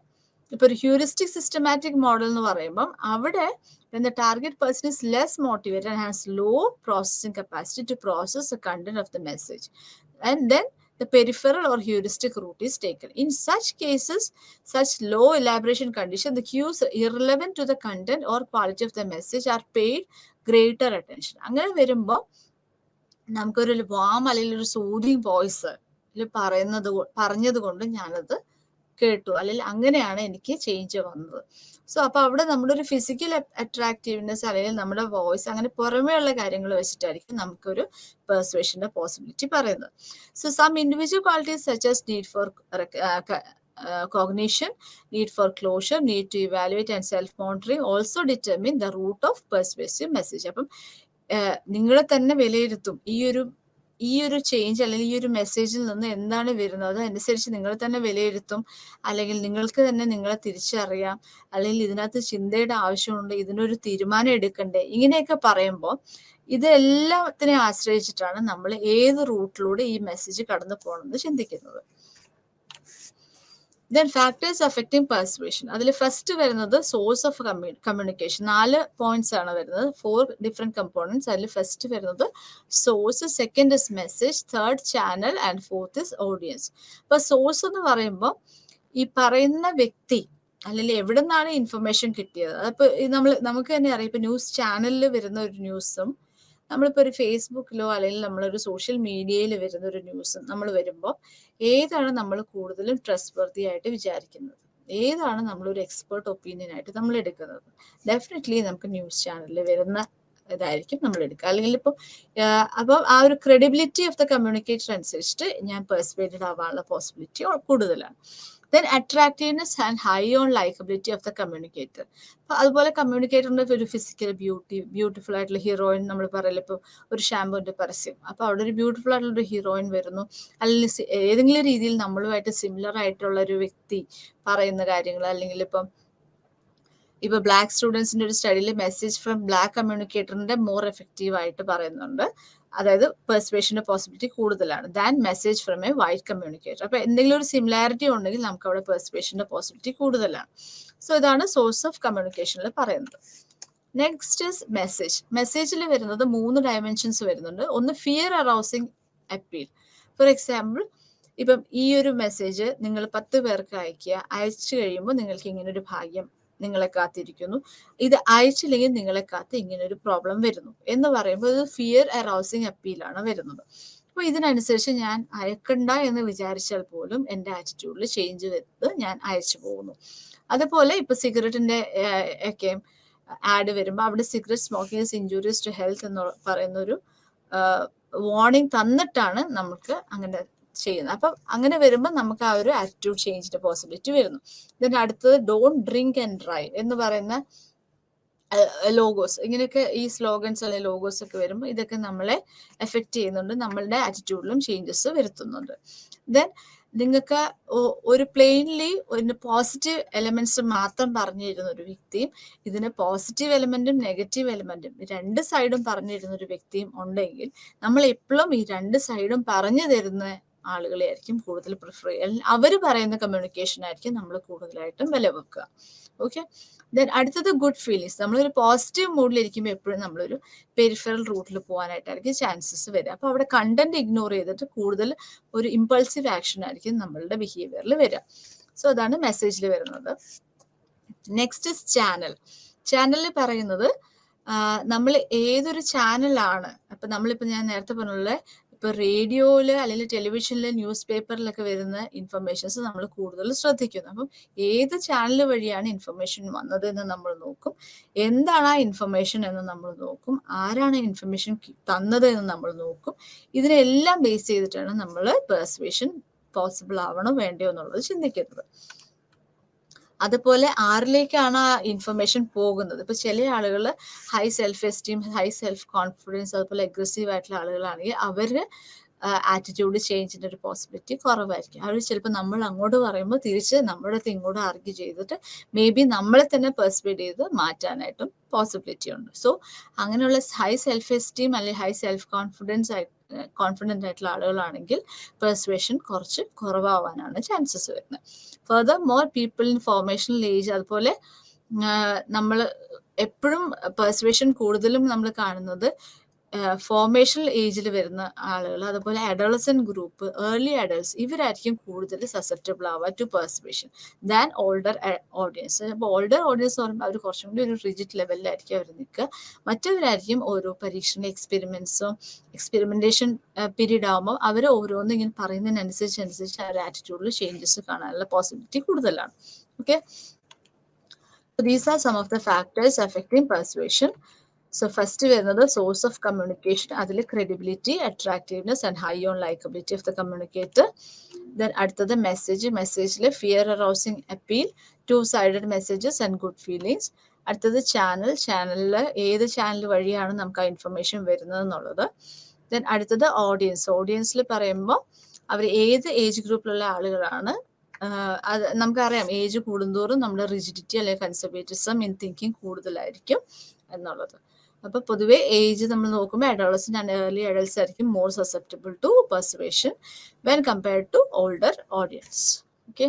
ഇപ്പൊ ഒരു ഹ്യൂറിസ്റ്റിക് സിസ്റ്റമാറ്റിക് മോഡൽ എന്ന് പറയുമ്പം അവിടെ when the target person is less motivated and has low processing capacity to process the content of the message, and then the peripheral or heuristic route is taken. In such cases, such low elaboration condition, the cues irrelevant to the content or quality of the message are paid greater attention. അങ്ങനെ വരുമ്പോൾ നമുക്കൊരു warm അല്ലെങ്കിൽ ഒരു soothing voice പറഞ്ഞത് കൊണ്ട് ഞാനത് കേട്ടു, അല്ലെങ്കിൽ അങ്ങനെയാണ് എനിക്ക് ചേഞ്ച് വന്നത്. സോ അപ്പൊ അവിടെ നമ്മുടെ ഒരു ഫിസിക്കൽ അട്രാക്റ്റീവ്നെസ് അല്ലെങ്കിൽ നമ്മുടെ വോയിസ് അങ്ങനെ പുറമേ ഉള്ള കാര്യങ്ങൾ വെച്ചിട്ടായിരിക്കും നമുക്കൊരു പെർസ്വേഷന്റെ പോസിബിലിറ്റി പറയുന്നത്. So some individual qualities such as need for cognition, need for closure, need to evaluate and self-monitoring also determine the route of persuasive message. അപ്പം നിങ്ങളെ തന്നെ വിലയിരുത്തും ഈ ഒരു ചേഞ്ച് അല്ലെങ്കിൽ ഈ ഒരു മെസ്സേജിൽ നിന്ന് എന്താണ് വരുന്നത്, അതനുസരിച്ച് നിങ്ങൾ തന്നെ വിലയിരുത്തും, അല്ലെങ്കിൽ നിങ്ങൾക്ക് തന്നെ നിങ്ങളെ തിരിച്ചറിയാം, അല്ലെങ്കിൽ ഇതിനകത്ത് ചിന്തയുടെ ആവശ്യമുണ്ട്, ഇതിനൊരു തീരുമാനം എടുക്കണ്ടേ, ഇങ്ങനെയൊക്കെ പറയുമ്പോൾ ഇതെല്ലാത്തിനെ ആശ്രയിച്ചിട്ടാണ് നമ്മൾ ഏത് റൂട്ടിലൂടെ ഈ മെസ്സേജ് കടന്നു പോകണമെന്ന് ചിന്തിക്കുന്നത്. Then factors affecting persuasion. അതിൽ ഫസ്റ്റ് വരുന്നത് സോഴ്സ് ഓഫ് കമ്മ്യൂണിക്കേഷൻ. 4 പോയിന്റ്സ് ആണ് വരുന്നത്, 4 ഡിഫറെന്റ് കമ്പോണൻസ്. അതിൽ ഫസ്റ്റ് വരുന്നത് source, second is message, third channel and fourth is audience. അപ്പൊ സോഴ്സ് എന്ന് പറയുമ്പോൾ ഈ പറയുന്ന വ്യക്തി അല്ലെങ്കിൽ എവിടെ നിന്നാണ് ഇൻഫർമേഷൻ കിട്ടിയത്. അതിപ്പോ നമുക്ക് തന്നെ അറിയാം, ഇപ്പൊ ന്യൂസ് ചാനലിൽ വരുന്ന ഒരു ന്യൂസും നമ്മളിപ്പോൾ ഒരു ഫേസ്ബുക്കിലോ അല്ലെങ്കിൽ നമ്മളൊരു സോഷ്യൽ മീഡിയയിൽ വരുന്ന ഒരു ന്യൂസും നമ്മൾ വരുമ്പോൾ ഏതാണ് നമ്മൾ കൂടുതലും ട്രസ്റ്റ് വർത്തി ആയിട്ട് വിചാരിക്കുന്നത്, ഏതാണ് നമ്മളൊരു എക്സ്പേർട്ട് ഒപ്പീനിയൻ ആയിട്ട് നമ്മൾ എടുക്കുന്നത്? ഡെഫിനറ്റ്ലി നമുക്ക് ന്യൂസ് ചാനലിൽ വരുന്ന ഇതായിരിക്കും നമ്മൾ എടുക്കുക. അല്ലെങ്കിൽ ഇപ്പോൾ അപ്പോൾ ആ ഒരു ക്രെഡിബിലിറ്റി ഓഫ് ദ കമ്മ്യൂണിക്കേറ്റർ അനുസരിച്ചിട്ട് ഞാൻ പെർസ്വേഡഡ് ആവാനുള്ള പോസിബിലിറ്റി കൂടുതലാണ്. Then attractiveness and high on likability of the communicator. അതുപോലെ കമ്മ്യൂണിക്കേറ്ററിന്റെ ഒരു ഫിസിക്കൽ ബ്യൂട്ടിഫുൾ ആയിട്ടുള്ള ഹീറോയിൻ, നമ്മൾ പറയല്ലോ ഇപ്പോൾ ഒരു ഷാമ്പൂവിന്റെ പരസ്യം, അപ്പൊ അവിടെ ഒരു ബ്യൂട്ടിഫുൾ ആയിട്ടുള്ള ഒരു ഹീറോയിൻ വരുന്നു, അല്ലെങ്കിൽ ഏതെങ്കിലും രീതിയിൽ നമ്മളുമായിട്ട് സിമിലർ ആയിട്ടുള്ള ഒരു വ്യക്തി പറയുന്ന കാര്യങ്ങൾ, അല്ലെങ്കിൽ ഇപ്പൊ ബ്ലാക്ക് സ്റ്റുഡൻസിന്റെ ഒരു സ്റ്റഡിയിൽ മെസ്സേജ് ഫ്രം ബ്ലാക്ക് കമ്മ്യൂണിക്കേറ്ററിന്റെ മോർ എഫക്റ്റീവ് ആയിട്ട് പറയുന്നുണ്ട്, അതായത് പെർസ്വേഷന്റെ പോസിബിലിറ്റി കൂടുതലാണ് than message from a white communicator. അപ്പൊ എന്തെങ്കിലും ഒരു സിമിലാരിറ്റി ഉണ്ടെങ്കിൽ നമുക്ക് അവിടെ പെർസ്വേഷന്റെ പോസിബിലിറ്റി കൂടുതലാണ്. സോ ഇതാണ് സോഴ്സ് ഓഫ് കമ്മ്യൂണിക്കേഷനിൽ പറയുന്നത്. Next is message. മെസ്സേജിൽ വരുന്നത് 3 ഡയമെൻഷൻസ് വരുന്നുണ്ട്. ഒന്ന് fear arousing appeal. For example, ഇപ്പം ഈ ഒരു മെസ്സേജ് നിങ്ങൾ 10 പേർക്ക് അയച്ചു കഴിയുമ്പോൾ നിങ്ങൾക്ക് ഇങ്ങനെ ഒരു ഭാഗ്യം നിങ്ങളെ കാത്തിരിക്കുന്നു, ഇത് അയച്ചില്ലെങ്കിൽ നിങ്ങളെ കാത്ത് ഇങ്ങനെ ഒരു പ്രോബ്ലം വരുന്നു എന്ന് പറയുമ്പോൾ ഇത് ഫിയർ അറൗസിങ് അപ്പീലാണ് വരുന്നത്. അപ്പൊ ഇതിനനുസരിച്ച് ഞാൻ അയക്കണ്ട എന്ന് വിചാരിച്ചാൽ പോലും എൻ്റെ ആറ്റിറ്റ്യൂഡിൽ ചേഞ്ച് വരുന്നത് ഞാൻ അയച്ചു പോകുന്നു. അതുപോലെ ഇപ്പൊ സിഗരറ്റിന്റെ ഒക്കെ ആഡ് വരുമ്പോൾ അവിടെ cigarette smoking is injurious to health എന്ന് പറയുന്ന ഒരു വാർണിംഗ് തന്നിട്ടാണ് നമുക്ക് അങ്ങനെ ചെയ്യുന്നത്. അപ്പം അങ്ങനെ വരുമ്പോൾ നമുക്ക് ആ ഒരു ആറ്റിറ്റ്യൂഡ് ചേഞ്ചിന്റെ പോസിബിലിറ്റി വരുന്നു. ഇതിന്റെ അടുത്തത് ഡോണ്ട് ഡ്രിങ്ക് ആൻഡ് ഡ്രൈവ് എന്ന് പറയുന്ന ലോഗോസ്, ഇങ്ങനെയൊക്കെ ഈ സ്ലോഗൻസ് അല്ലെങ്കിൽ ലോഗോസ് ഒക്കെ വരുമ്പോൾ ഇതൊക്കെ നമ്മളെ എഫക്ട് ചെയ്യുന്നുണ്ട്, നമ്മളുടെ ആറ്റിറ്റ്യൂഡിലും ചേഞ്ചസ് വരുത്തുന്നുണ്ട്. ദെൻ നിങ്ങൾക്ക് ഒരു പ്ലെയിൻലി ഒരു പോസിറ്റീവ് എലമെന്റ്സ് മാത്രം പറഞ്ഞിരുന്ന ഒരു വ്യക്തിയും ഇതിന് പോസിറ്റീവ് എലമെന്റും നെഗറ്റീവ് എലമെന്റും 2 സൈഡും പറഞ്ഞിരുന്ന ഒരു വ്യക്തിയും ഉണ്ടെങ്കിൽ നമ്മൾ എപ്പോഴും ഈ 2 സൈഡും പറഞ്ഞു തരുന്ന ആളുകളെ ആയിരിക്കും കൂടുതൽ പ്രിഫർ ചെയ്യുക. അവർ പറയുന്ന കമ്മ്യൂണിക്കേഷൻ ആയിരിക്കും നമ്മൾ കൂടുതലായിട്ടും വില വെക്കുക. ഓക്കെ, ദെൻ അടുത്തത് ഗുഡ് ഫീലിങ്സ്. നമ്മളൊരു പോസിറ്റീവ് മൂഡിലിരിക്കുമ്പോൾ എപ്പോഴും നമ്മളൊരു പെരിഫറൽ റൂട്ടിൽ പോകാനായിട്ടായിരിക്കും ചാൻസസ് വരിക. അപ്പോൾ അവിടെ കണ്ടന്റ് ഇഗ്നോർ ചെയ്തിട്ട് കൂടുതൽ ഒരു ഇമ്പൾസീവ് ആക്ഷൻ ആയിരിക്കും നമ്മളുടെ ബിഹേവിയറിൽ വരിക. സോ അതാണ് മെസ്സേജിൽ വരുന്നത്. Next is channel. ചാനലിൽ പറയുന്നത് നമ്മൾ ഏതൊരു ചാനലാണ്, അപ്പൊ നമ്മളിപ്പോൾ ഞാൻ നേരത്തെ പറഞ്ഞ ഇപ്പോൾ റേഡിയോയിൽ അല്ലെങ്കിൽ ടെലിവിഷനിൽ ന്യൂസ് പേപ്പറിലൊക്കെ വരുന്ന ഇൻഫർമേഷൻസ് നമ്മൾ കൂടുതൽ ശ്രദ്ധിക്കുന്നു. അപ്പം ഏത് ചാനൽ വഴിയാണ് ഇൻഫർമേഷൻ വന്നത് എന്ന് നമ്മൾ നോക്കും, എന്താണ് ആ ഇൻഫർമേഷൻ എന്ന് നമ്മൾ നോക്കും, ആരാണ് ഇൻഫർമേഷൻ തന്നത് എന്ന് നമ്മൾ നോക്കും. ഇതിനെല്ലാം ബേസ് ചെയ്തിട്ടാണ് നമ്മൾ പെർസ്വേഷൻ പോസിബിൾ ആവണോ വേണ്ടയോ എന്നുള്ളത് ചിന്തിക്കുന്നത്. അതുപോലെ ആരിലേക്കാണ് ആ ഇൻഫർമേഷൻ പോകുന്നത്. ഇപ്പൊ ചില ആളുകൾ high self esteem, high self confidence, അതുപോലെ അഗ്രസീവ് ആയിട്ടുള്ള ആളുകളാണെങ്കിൽ അവര് ആറ്റിറ്റ്യൂഡ് ചേഞ്ചിന്റെ ഒരു പോസിബിലിറ്റി കുറവായിരിക്കും. അവർ ചിലപ്പോൾ നമ്മൾ അങ്ങോട്ട് പറയുമ്പോൾ തിരിച്ച് നമ്മുടെ അടുത്ത് ഇങ്ങോട്ട് ആർഗ്യൂ ചെയ്തിട്ട് മേ ബി നമ്മളെ തന്നെ പെർസ്വേഡ് ചെയ്ത് മാറ്റാനായിട്ടും പോസിബിലിറ്റി ഉണ്ട്. സോ അങ്ങനെയുള്ള ഹൈ സെൽഫ് എസ്റ്റീം അല്ലെങ്കിൽ ഹൈ സെൽഫ് കോൺഫിഡൻ്റ് ആയിട്ടുള്ള ആളുകളാണെങ്കിൽ പെർസ്വേഷൻ കുറച്ച് കുറവാവാനാണ് ചാൻസസ് വരുന്നത്. Furthermore people in formational age, അതുപോലെ നമ്മൾ എപ്പോഴും പെർസ്വേഷൻ കൂടുതലും നമ്മൾ കാണുന്നത് ഫോർമേഷണൽ ഏജിൽ വരുന്ന ആളുകൾ, അതുപോലെ അഡോളസെന്റ് ഗ്രൂപ്പ്, ഏർലി അഡൾട്ട്സ്, ഇവരായിരിക്കും കൂടുതൽ സസെപ്റ്റബിൾ ആവുക to persuasion than older audience. അപ്പോൾ ഓൾഡർ ഓഡിയൻസ് എന്ന് പറയുമ്പോൾ അവർ കുറച്ചും കൂടി ഒരു റിജിഡ് ലെവലിലായിരിക്കും അവർ നിൽക്കുക. മറ്റവരായിരിക്കും ഓരോ പരീക്ഷണ എക്സ്പെരിമെന്റേഷൻ പീരീഡ് ആകുമ്പോൾ അവർ ഓരോന്നും ഇങ്ങനെ പറയുന്നതിനനുസരിച്ച് ആ ആറ്റിറ്റ്യൂഡിൽ ചേഞ്ചസ് കാണാനുള്ള പോസിബിലിറ്റി കൂടുതലാണ്. Okay, these are some of the factors affecting persuasion. So first വരുന്നത് സോഴ്സ് ഓഫ് കമ്മ്യൂണിക്കേഷൻ, അതിൽ credibility, attractiveness and high on likeability of the communicator. Then അടുത്തത് മെസ്സേജിൽ fear arousing appeal, two sided messages and good feelings. അടുത്തത് ചാനലിൽ ഏത് channel വഴിയാണ് നമുക്ക് ആ ഇൻഫർമേഷൻ വരുന്നത് എന്നുള്ളത്. ദെൻ അടുത്തത് ഓഡിയൻസിൽ പറയുമ്പോൾ അവർ ഏത് ഏജ് ഗ്രൂപ്പിലുള്ള ആളുകളാണ്. അത് നമുക്കറിയാം, ഏജ് കൂടുന്തോറും നമ്മുടെ റിജിഡിറ്റി അല്ലെങ്കിൽ കൺസർവേറ്റിസം ഇൻ തിങ്കിങ് കൂടുതലായിരിക്കും എന്നുള്ളത്. അപ്പൊ പൊതുവെ ഏജ് നമ്മൾ നോക്കുമ്പോൾ അഡോളസെന്റ് ആൻഡ് ഏർലി അഡൾട്ട്സ് ആയിരിക്കും more susceptible to persuasion when compared to older audience. Okay,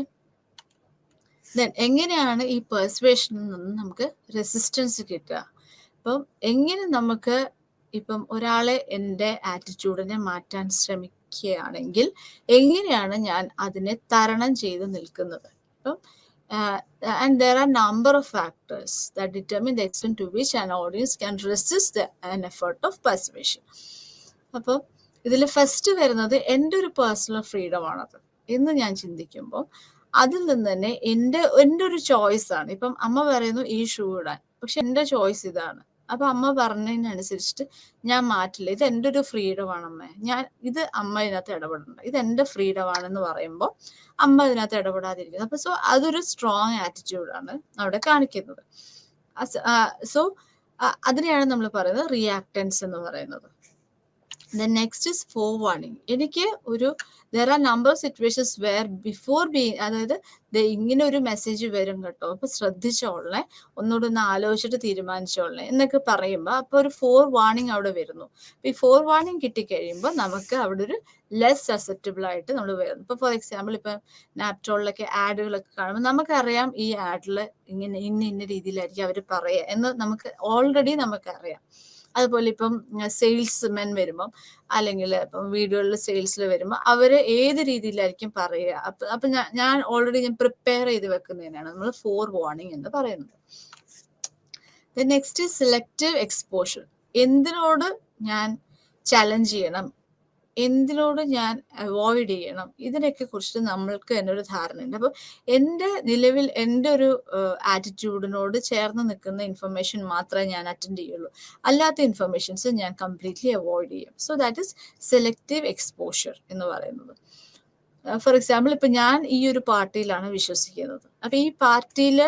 then എങ്ങനെയാണ് ഈ പെർസ്വേഷനിൽ നിന്ന് നമുക്ക് റെസിസ്റ്റൻസ് കിട്ടുക? അപ്പം എങ്ങനെ നമുക്ക് ഇപ്പം ഒരാളെ എൻ്റെ ആറ്റിറ്റ്യൂഡിനെ മാറ്റാൻ ശ്രമിക്കുകയാണെങ്കിൽ എങ്ങനെയാണ് ഞാൻ അതിനെ തരണം ചെയ്ത് നിൽക്കുന്നത്? ഇപ്പം and there are number of factors that determine the extent to which an audience can resist an effort of persuasion. അപ്പോൾ ഇതിൽ ഫസ്റ്റ് വരുന്നത് എൻ്റെ ഒരു പേഴ്സണൽ ഫ്രീഡം ആണത് എന്ന് ഞാൻ ചിന്തിക്കുമ്പോൾ അതിൽ നിന്ന് തന്നെ എൻ്റെ ഒരു ചോയ്സ് ആണ്. ഇപ്പം അമ്മ പറയുന്നു ഈ ഷൂ ഇടാൻ, പക്ഷെ എൻ്റെ ചോയ്സ് ഇതാണ്. അപ്പൊ അമ്മ പറഞ്ഞതിനനുസരിച്ചിട്ട് ഞാൻ മാറ്റില്ല. ഇത് എൻ്റെ ഒരു ഫ്രീഡം ആണ് അമ്മ, ഇത് അമ്മ ഇതിനകത്ത് ഇടപെടണ്ട, ഇത് എൻ്റെ ഫ്രീഡം ആണെന്ന് പറയുമ്പോൾ അമ്മ ഇതിനകത്ത് ഇടപെടാതിരിക്കുന്നത്. അപ്പൊ സോ അതൊരു സ്ട്രോങ് ആറ്റിറ്റ്യൂഡാണ് അവിടെ കാണിക്കുന്നത്. സോ അതിനെയാണ് നമ്മൾ പറയുന്നത് റിയാക്ടൻസ് എന്ന് പറയുന്നത്. The next is forewarning. എനിക്ക് there are number of situations where before being, അതായത് ഇങ്ങനെ ഒരു മെസ്സേജ് വരും കേട്ടോ, അപ്പൊ ശ്രദ്ധിച്ചോളേ, ഒന്നുകൂടെ ഒന്ന് ആലോചിച്ചിട്ട് തീരുമാനിച്ചോളേ എന്നൊക്കെ പറയുമ്പോൾ അപ്പൊ ഒരു ഫോർ വാർണിംഗ് അവിടെ വരുന്നു. ഈ ഫോർ വാർണിംഗ് കിട്ടിക്കഴിയുമ്പോൾ നമുക്ക് അവിടെ ഒരു ലെസ് സസെപ്റ്റബിൾ ആയിട്ട് നമ്മൾ വരുന്നു. ഇപ്പൊ ഫോർ എക്സാമ്പിൾ ഇപ്പൊ നാപ്റ്റോളിലൊക്കെ ആഡുകളൊക്കെ കാണുമ്പോൾ നമുക്കറിയാം ഈ ആഡില് ഇന്ന രീതിയിലായിരിക്കും അവർ പറയുക എന്ന് നമുക്ക് ഓൾറെഡി നമുക്കറിയാം. അതുപോലെ ഇപ്പം സെയിൽസ്മെൻ വരുമ്പം അല്ലെങ്കിൽ ഇപ്പം വീടുകളിൽ സെയിൽസിൽ വരുമ്പോൾ അവര് ഏത് രീതിയിലായിരിക്കും പറയുക, അപ്പൊ ഞാൻ ഓൾറെഡി പ്രിപ്പയർ ചെയ്ത് വെക്കുന്നതിനാണ് നമ്മൾ ഫോർ വാർണിംഗ് എന്ന് പറയുന്നത്. Next selective exposure. എന്തിനോട് ഞാൻ ചലഞ്ച് ചെയ്യണം, എന്തിനോട് ഞാൻ അവോയ്ഡ് ചെയ്യണം, ഇതിനൊക്കെ കുറിച്ചിട്ട് നമ്മൾക്ക് തന്നെ ഒരു ധാരണയുണ്ട്. അപ്പൊ നിലവിൽ എൻ്റെ ഒരു ആറ്റിറ്റ്യൂഡിനോട് ചേർന്ന് നിൽക്കുന്ന ഇൻഫർമേഷൻ മാത്രമേ ഞാൻ അറ്റൻഡ് ചെയ്യുള്ളൂ, അല്ലാത്ത ഇൻഫർമേഷൻസ് ഞാൻ കംപ്ലീറ്റ്ലി അവോയ്ഡ് ചെയ്യും. So that is selective exposure എന്ന് പറയുന്നത്. ഫോർ എക്സാമ്പിൾ ഇപ്പൊ ഞാൻ ഈ ഒരു പാർട്ടിയിലാണ് വിശ്വസിക്കുന്നത്, അപ്പൊ ഈ പാർട്ടിയിൽ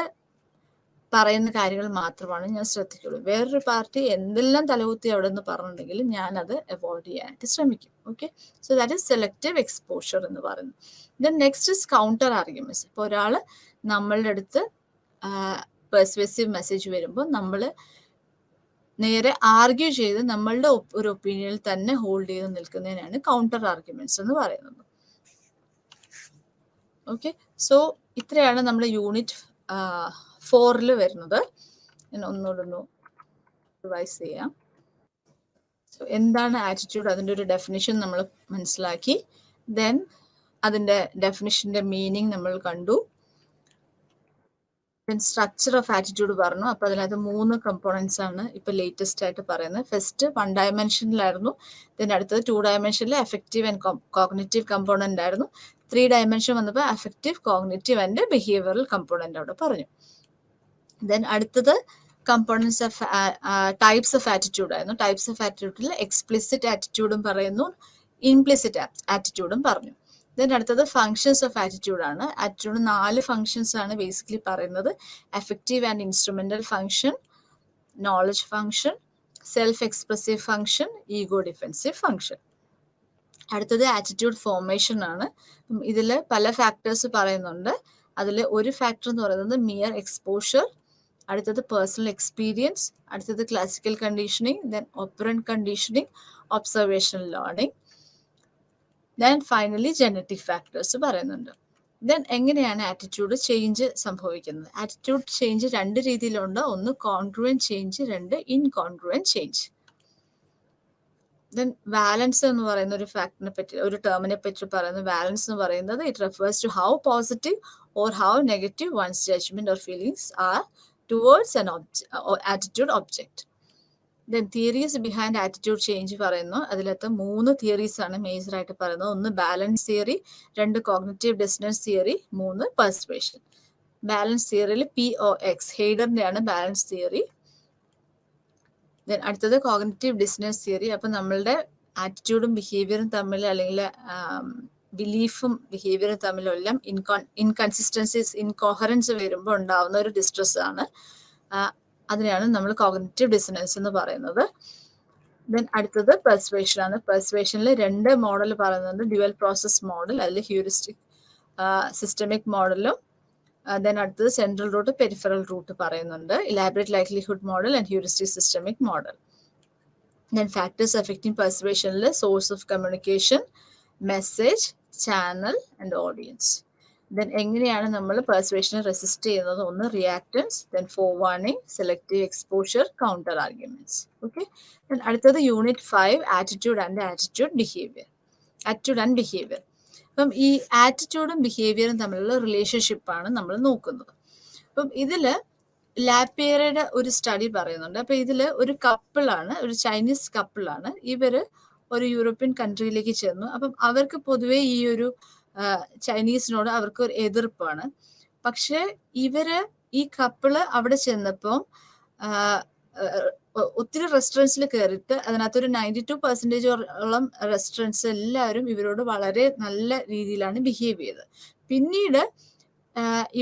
പറയുന്ന കാര്യങ്ങൾ മാത്രമാണ് ഞാൻ ശ്രദ്ധിക്കുള്ളൂ. വേറൊരു പാർട്ടി എന്തെല്ലാം തലകുത്തി അവിടെ നിന്ന് പറഞ്ഞിട്ടുണ്ടെങ്കിലും ഞാൻ അത് അവോയ്ഡ് ചെയ്യാനായിട്ട് ശ്രമിക്കും. Okay, so that is selective exposure എന്ന് പറയുന്നത്. Then next is counter arguments. ഇപ്പൊ ഒരാള് നമ്മളുടെ അടുത്ത് പെർസ്വേസീവ് മെസ്സേജ് വരുമ്പോൾ നമ്മൾ നേരെ ആർഗ്യൂ ചെയ്ത് നമ്മളുടെ ഒരു ഒപ്പീനിയനിൽ തന്നെ ഹോൾഡ് ചെയ്ത് നിൽക്കുന്നതിനാണ് കൗണ്ടർ ആർഗ്യുമെന്റ്സ് എന്ന് പറയുന്നത്. ഓക്കെ, സോ ഇത്രയാണ് നമ്മുടെ യൂണിറ്റ് 4 വരുന്നത്. ഞാൻ ഒന്നുകൂടെ റിവൈസ് ചെയ്യാം. സോ എന്താണ് ആറ്റിറ്റ്യൂഡ്, അതിൻ്റെ ഒരു ഡെഫിനിഷൻ നമ്മൾ മനസ്സിലാക്കി. ദെൻ അതിൻ്റെ ഡെഫിനിഷൻ്റെ മീനിങ് നമ്മൾ കണ്ടു. സ്ട്രക്ചർ ഓഫ് ആറ്റിറ്റ്യൂഡ് പറഞ്ഞു. അപ്പോൾ അതിനകത്ത് 3 കമ്പോണൻസ് ആണ് ഇപ്പൊ ലേറ്റസ്റ്റ് ആയിട്ട് പറയുന്നത്. ഫസ്റ്റ് 1 ഡയമെൻഷനിലായിരുന്നു, ദെൻ അടുത്തത് 2 ഡയമെൻഷനിൽ അഫക്റ്റീവ് ആൻഡ് കോഗ്നിറ്റീവ് കമ്പോണന്റ് ആയിരുന്നു. 3 ഡയമെൻഷൻ വന്നപ്പോൾ affective, cognitive and behavioural component അവിടെ പറഞ്ഞു. ദെൻ അടുത്തത് components of types of attitude ആയിരുന്നു. ടൈപ്സ് ഓഫ് ആറ്റിറ്റ്യൂഡിൽ എക്സ്പ്ലിസിറ്റ് ആറ്റിറ്റ്യൂഡും പറയുന്നു, ഇംപ്ലിസിറ്റ് ആറ്റിറ്റ്യൂഡും പറഞ്ഞു. ദെൻ അടുത്തത് ഫങ്ഷൻസ് ഓഫ് ആറ്റിറ്റ്യൂഡ് ആണ്. ആറ്റിറ്റ്യൂഡ് 4 ഫങ്ഷൻസ് ആണ് ബേസിക്കലി പറയുന്നത്. Affective and instrumental function, knowledge function, self expressive function, ego defensive function. അടുത്തത് ആറ്റിറ്റ്യൂഡ് ഫോർമേഷൻ ആണ്. ഇതിൽ പല ഫാക്ടേഴ്സ് പറയുന്നുണ്ട്. അതിൽ ഒരു ഫാക്ടർ എന്ന് പറയുന്നത് മിയർ എക്സ്പോഷർ, അടുത്തത് പേഴ്സണൽ എക്സ്പീരിയൻസ്, അടുത്തത് classical conditioning, then operant conditioning, observational learning, then finally genetic factors പറയുന്നുണ്ട്. ദെൻ എങ്ങനെയാണ് ആറ്റിറ്റ്യൂഡ് ചേഞ്ച് സംഭവിക്കുന്നത്? ആറ്റിറ്റ്യൂഡ് ചേഞ്ച് 2 രീതിയിലുണ്ട്. ഒന്ന് കോൺഗ്രുവന്റ് ചേഞ്ച്, 2 ഇൻകോൺഗ്രുവന്റ് ചേഞ്ച്. ദെൻ വാലൻസ് എന്ന് പറയുന്ന ഒരു ഫാക്ടറിനെ പറ്റി, ഒരു ടേമിനെ പറ്റി പറയുന്നത് വാലൻസ് എന്ന് പറയുന്നത് it refers to how positive or how negative one's judgement or feelings are towards an attitude object. Then theories behind attitude change പറയുന്നു. അതിലകത്ത് 3 തിയറീസ് ആണ് മേജർ ആയിട്ട് പറയുന്നത്. ഒന്ന് balance theory, 2 cognitive dissonance theory, 3 persuasion. Balance തിയറിയിൽ POX ഹെയ്ഡറിന്റെ ആണ് balance theory. Then അടുത്തത് കോഗ്നിറ്റീവ് ഡിസണൻസ് തിയറി. അപ്പം നമ്മളുടെ ആറ്റിറ്റ്യൂഡും ബിഹേവിയറും തമ്മിൽ, അല്ലെങ്കിൽ ബിലീഫും ബിഹേവിയറും തമ്മിലെല്ലാം ഇൻകൺസിസ്റ്റൻസീസ്, ഇൻകോഹറൻസ് വരുമ്പോൾ ഉണ്ടാവുന്ന ഒരു ഡിസ്ട്രസ് ആണ്. അതിനെയാണ് നമ്മൾ കോഗ്നിറ്റീവ് ഡിസണൻസ് എന്ന് പറയുന്നത്. ദെൻ അടുത്തത് പെർസ്വേഷൻ ആണ്. പെർസ്വേഷനിൽ 2 മോഡൽ പറയുന്നുണ്ട്. ഡ്യുവൽ പ്രോസസ് മോഡൽ, അതിൽ ഹ്യൂറിസ്റ്റിക് സിസ്റ്റമിക് മോഡലും, ദെൻ അടുത്തത് സെൻട്രൽ റൂട്ട്, പെരിഫറൽ റൂട്ട് പറയുന്നുണ്ട്. Elaborate likelihood model and heuristic systemic model. Then factors affecting പെർസ്വേഷനിൽ source of communication, message, channel and audience. Then എങ്ങനെയാണ് നമ്മൾ പെർസ്വേഷനെ റെസിസ്റ്റ് ചെയ്യുന്നത്? ഒന്ന് reactance, then forewarning, selective exposure, counter arguments. Okay. Then അടുത്തത് unit 5 attitude and attitude behaviour. Attitude and behaviour. അപ്പം ഈ ആറ്റിറ്റ്യൂഡും ബിഹേവിയറും തമ്മിലുള്ള റിലേഷൻഷിപ്പാണ് നമ്മൾ നോക്കുന്നത്. അപ്പം ഇതിൽ ലാപ്പിയറുടെ ഒരു സ്റ്റഡി പറയുന്നുണ്ട്. അപ്പം ഇതിൽ ഒരു കപ്പിളാണ്, ഒരു ചൈനീസ് കപ്പിളാണ്. ഇവർ ഒരു യൂറോപ്യൻ കൺട്രിയിലേക്ക് ചെന്നു. അപ്പം അവർക്ക് പൊതുവേ ഈ ഒരു ചൈനീസിനോട് അവർക്ക് ഒരു എതിർപ്പാണ്. പക്ഷെ ഈ കപ്പിള് അവിടെ ചെന്നപ്പോൾ ഒത്തിരി റെസ്റ്റോറൻറ്റ്സിൽ കയറിയിട്ട് അതിനകത്തൊരു 92% റെസ്റ്റോറൻറ്റ്സ് എല്ലാവരും ഇവരോട് വളരെ നല്ല രീതിയിലാണ് ബിഹേവ് ചെയ്തത്. പിന്നീട്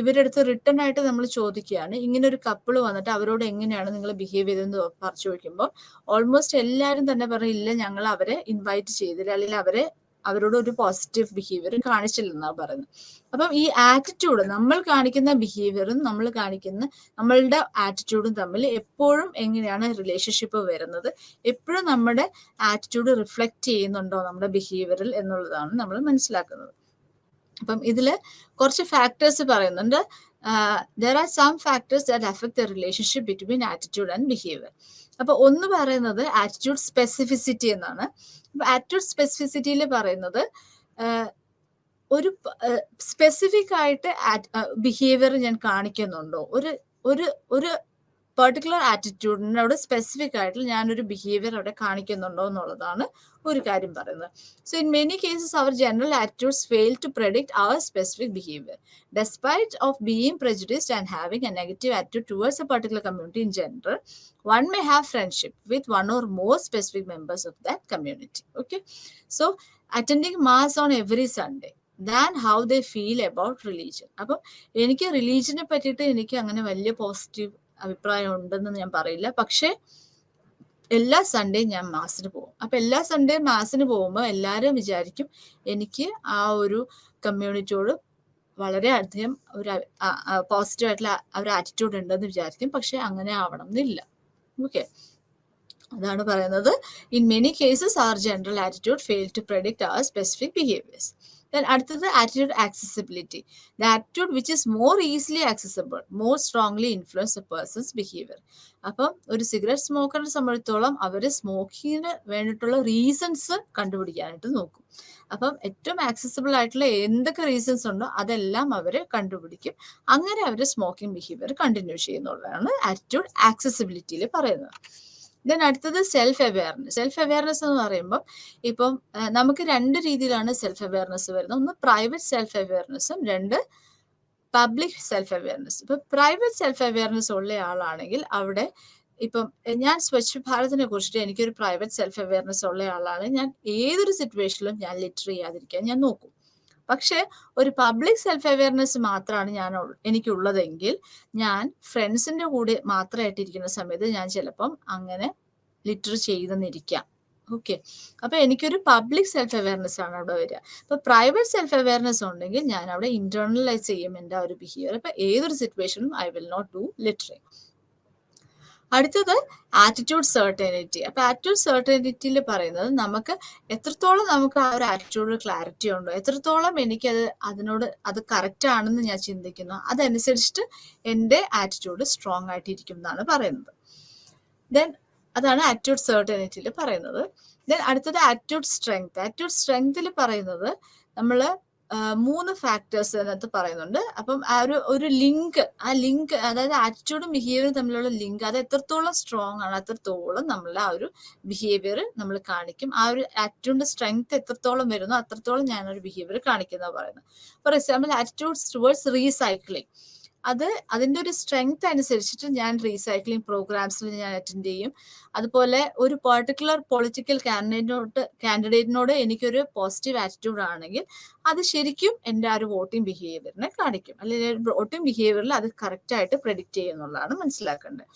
ഇവരുടെ അടുത്ത് റിട്ടേൺ ആയിട്ട് നമ്മൾ ചോദിക്കുകയാണ്, ഇങ്ങനെ ഒരു കപ്പിള് വന്നിട്ട് അവരോട് എങ്ങനെയാണ് നിങ്ങൾ ബിഹേവ് ചെയ്തതെന്ന് ചോദിക്കുമ്പോൾ ഓൾമോസ്റ്റ് എല്ലാവരും തന്നെ പറയും, ഇല്ല ഞങ്ങൾ അവരെ ഇൻവൈറ്റ് ചെയ്തില്ല, അല്ലെങ്കിൽ അവരോട് ഒരു പോസിറ്റീവ് ബിഹേവിയർ കാണിച്ചില്ലെന്നാണ് പറയുന്നത്. അപ്പം ഈ ആറ്റിറ്റ്യൂഡ്, നമ്മൾ കാണിക്കുന്ന ബിഹേവിയറും നമ്മളുടെ ആറ്റിറ്റ്യൂഡും തമ്മിൽ എപ്പോഴും എങ്ങനെയാണ് റിലേഷൻഷിപ്പ് വരുന്നത്, എപ്പോഴും നമ്മുടെ ആറ്റിറ്റ്യൂഡ് റിഫ്ലക്റ്റ് ചെയ്യുന്നുണ്ടോ നമ്മുടെ ബിഹേവിയറിൽ എന്നുള്ളതാണ് നമ്മൾ മനസ്സിലാക്കുന്നത്. അപ്പം ഇതിൽ കുറച്ച് ഫാക്ടേഴ്സ് പറയുന്നുണ്ട്. there are some factors that affect the relationship between attitude and behavior. അപ്പൊ ഒന്ന് പറയുന്നത് ആറ്റിറ്റ്യൂഡ് സ്പെസിഫിസിറ്റി എന്നാണ്. അപ്പൊ ആറ്റിറ്റ്യൂഡ് സ്പെസിഫിസിറ്റിയിൽ പറയുന്നത് ഒരു സ്പെസിഫിക് ആയിട്ട് ബിഹേവിയർ ഞാൻ കാണിക്കുന്നുണ്ടോ, ഒരു പെർട്ടിക്കുലർ ആറ്റിറ്റ്യൂഡിനോട് സ്പെസിഫിക് ആയിട്ട് ഞാനൊരു ബിഹേവിയർ അവിടെ കാണിക്കുന്നുണ്ടോ എന്നുള്ളതാണ് ഒരു കാര്യം പറയുന്നത്. So in many cases our general attitudes fail to predict our specific behaviour despite of being prejudiced and having a negative attitude towards a particular community in general. One may have friendship with one or more specific members of that community. Okay, so attending mass on every Sunday than how they feel about religion. അപ്പം എനിക്ക് റിലീജിയനെ പറ്റിയിട്ട് എനിക്ക് അങ്ങനെ വലിയ positive അഭിപ്രായം ഉണ്ടെന്ന് ഞാൻ പറയില്ല. പക്ഷെ എല്ലാ സൺഡേയും ഞാൻ മാസിന് പോകും. അപ്പൊ എല്ലാ സൺഡേയും മാസിന് പോകുമ്പോൾ എല്ലാവരും വിചാരിക്കും എനിക്ക് ആ ഒരു കമ്മ്യൂണിറ്റിയോട് വളരെ അധികം ഒരു പോസിറ്റീവ് ആയിട്ടുള്ള ഒരു ആറ്റിറ്റ്യൂഡ് ഉണ്ടെന്ന് വിചാരിക്കും. പക്ഷെ അങ്ങനെ ആവണം എന്നില്ല. ഓക്കെ, അതാണ് പറയുന്നത്. In many cases our general attitude fail to predict our specific behaviours. Then അടുത്തത് attitude accessibility. The attitude which is more easily accessible, more strongly influence a person's behavior. അപ്പം ഒരു സിഗരറ്റ് സ്മോക്കറിനെ സംബന്ധിച്ചിടത്തോളം അവർ സ്മോക്കിങ്ങിന് വേണ്ടിയിട്ടുള്ള റീസൺസ് കണ്ടുപിടിക്കാനായിട്ട് നോക്കും. അപ്പം ഏറ്റവും ആക്സസിബിൾ ആയിട്ടുള്ള എന്തൊക്കെ റീസൺസ് ഉണ്ടോ അതെല്ലാം അവർ കണ്ടുപിടിക്കും. അങ്ങനെ അവർ സ്മോക്കിംഗ് ബിഹേവിയർ കണ്ടിന്യൂ ചെയ്യുന്നുള്ളതാണ് ആറ്റിറ്റ്യൂഡ് ആക്സസിബിലിറ്റിയിൽ പറയുന്നത്. ദെൻ അടുത്തത് സെൽഫ് അവെയർനെസ്. സെൽഫ് അവെയർനെസ് എന്ന് പറയുമ്പോൾ ഇപ്പം നമുക്ക് രണ്ട് രീതിയിലാണ് സെൽഫ് അവെയർനെസ് വരുന്നത്. ഒന്ന് പ്രൈവറ്റ് സെൽഫ് അവെയർനെസ്സും, രണ്ട് പബ്ലിക് സെൽഫ് അവെയർനെസ്. ഇപ്പം പ്രൈവറ്റ് സെൽഫ് അവെയർനെസ് ഉള്ള ആളാണെങ്കിൽ അവിടെ ഇപ്പം ഞാൻ സ്വച്ഛ് ഭാരതിനെ കുറിച്ചിട്ട് എനിക്കൊരു പ്രൈവറ്റ് സെൽഫ് അവെയർനെസ് ഉള്ള ആളാണ്, ഞാൻ ഏതൊരു സിറ്റുവേഷനിലും ഞാൻ ലിറ്റർ ചെയ്യാതിരിക്കാൻ ഞാൻ നോക്കും. പക്ഷെ ഒരു പബ്ലിക് സെൽഫ് അവെയർനെസ് മാത്രമാണ് എനിക്കുള്ളതെങ്കിൽ ഞാൻ ഫ്രണ്ട്സിന്റെ കൂടെ മാത്രമായിട്ടിരിക്കുന്ന സമയത്ത് ഞാൻ ചിലപ്പം അങ്ങനെ ലിറ്റർ ചെയ്തെന്നിരിക്കാം. ഓക്കെ, അപ്പൊ എനിക്കൊരു പബ്ലിക് സെൽഫ് അവെയർനെസ് ആണ് അവിടെ വരിക. അപ്പൊ പ്രൈവറ്റ് സെൽഫ് അവെയർനെസ് ഉണ്ടെങ്കിൽ ഞാൻ അവിടെ ഇന്റേണലൈസ് ചെയ്യും എൻ്റെ ആ ഒരു ബിഹേവിയർ. അപ്പൊ ഏതൊരു സിറ്റുവേഷനും I will not do littering. അടുത്തത് ആറ്റിറ്റ്യൂഡ് സെർട്ടനിറ്റി. അപ്പൊ ആറ്റിറ്റ്യൂഡ് സെർട്ടനിറ്റിയിൽ പറയുന്നത് നമുക്ക് എത്രത്തോളം നമുക്ക് ആ ഒരു ആറ്റിറ്റ്യൂഡ് ക്ലാരിറ്റി ഉണ്ടോ, എത്രത്തോളം എനിക്കത് അത് കറക്റ്റ് ആണെന്ന് ഞാൻ ചിന്തിക്കുന്നു, അതനുസരിച്ചിട്ട് എൻ്റെ ആറ്റിറ്റ്യൂഡ് സ്ട്രോങ് ആയിട്ടിരിക്കും എന്നാണ് പറയുന്നത്. ദെൻ അതാണ് ആറ്റിറ്റ്യൂഡ് സെർട്ടനിറ്റിയിൽ പറയുന്നത്. ദെൻ അടുത്തത് ആറ്റിറ്റ്യൂഡ് സ്ട്രെങ്ത്. ആറ്റിറ്റ്യൂഡ് സ്ട്രെങ്ത്തിൽ പറയുന്നത് നമ്മൾ 3 ഫാക്ടേഴ്സ് അതിനകത്ത് പറയുന്നുണ്ട്. അപ്പം ആ ഒരു ലിങ്ക്, ആ ലിങ്ക് അതായത് ആറ്റിറ്റ്യൂഡും ബിഹേവിയറും തമ്മിലുള്ള ലിങ്ക് അത് എത്രത്തോളം സ്ട്രോങ് ആണ് അത്രത്തോളം നമ്മൾ ആ ഒരു ബിഹേവിയർ നമ്മൾ കാണിക്കും. ആ ഒരു ആറ്റിറ്റ്യൂഡിന്റെ സ്ട്രെങ്ത് എത്രത്തോളം വരുന്നു അത്രത്തോളം ഞാനൊരു ബിഹേവിയർ കാണിക്കുന്ന പറയുന്നത്. For example attitudes towards recycling, അതിൻ്റെ ഒരു സ്ട്രെങ്ത് അനുസരിച്ചിട്ട് ഞാൻ റീസൈക്ലിംഗ് പ്രോഗ്രാംസിൽ ഞാൻ അറ്റൻഡ് ചെയ്യും. അതുപോലെ ഒരു പെർട്ടിക്കുലർ പൊളിറ്റിക്കൽ കാൻഡിഡേറ്റിനോട് എനിക്കൊരു പോസിറ്റീവ് ആറ്റിറ്റ്യൂഡ് ആണെങ്കിൽ അത് ശരിക്കും എൻ്റെ ആ ഒരു വോട്ടിംഗ് ബിഹേവിയറിനെ കാണിക്കും, അല്ലെങ്കിൽ വോട്ടിംഗ് ബിഹേവിയറിൽ അത് കറക്റ്റ് ആയിട്ട് പ്രെഡിക്റ്റ് ചെയ്യുന്നുള്ളതാണ് മനസ്സിലാക്കേണ്ടത്.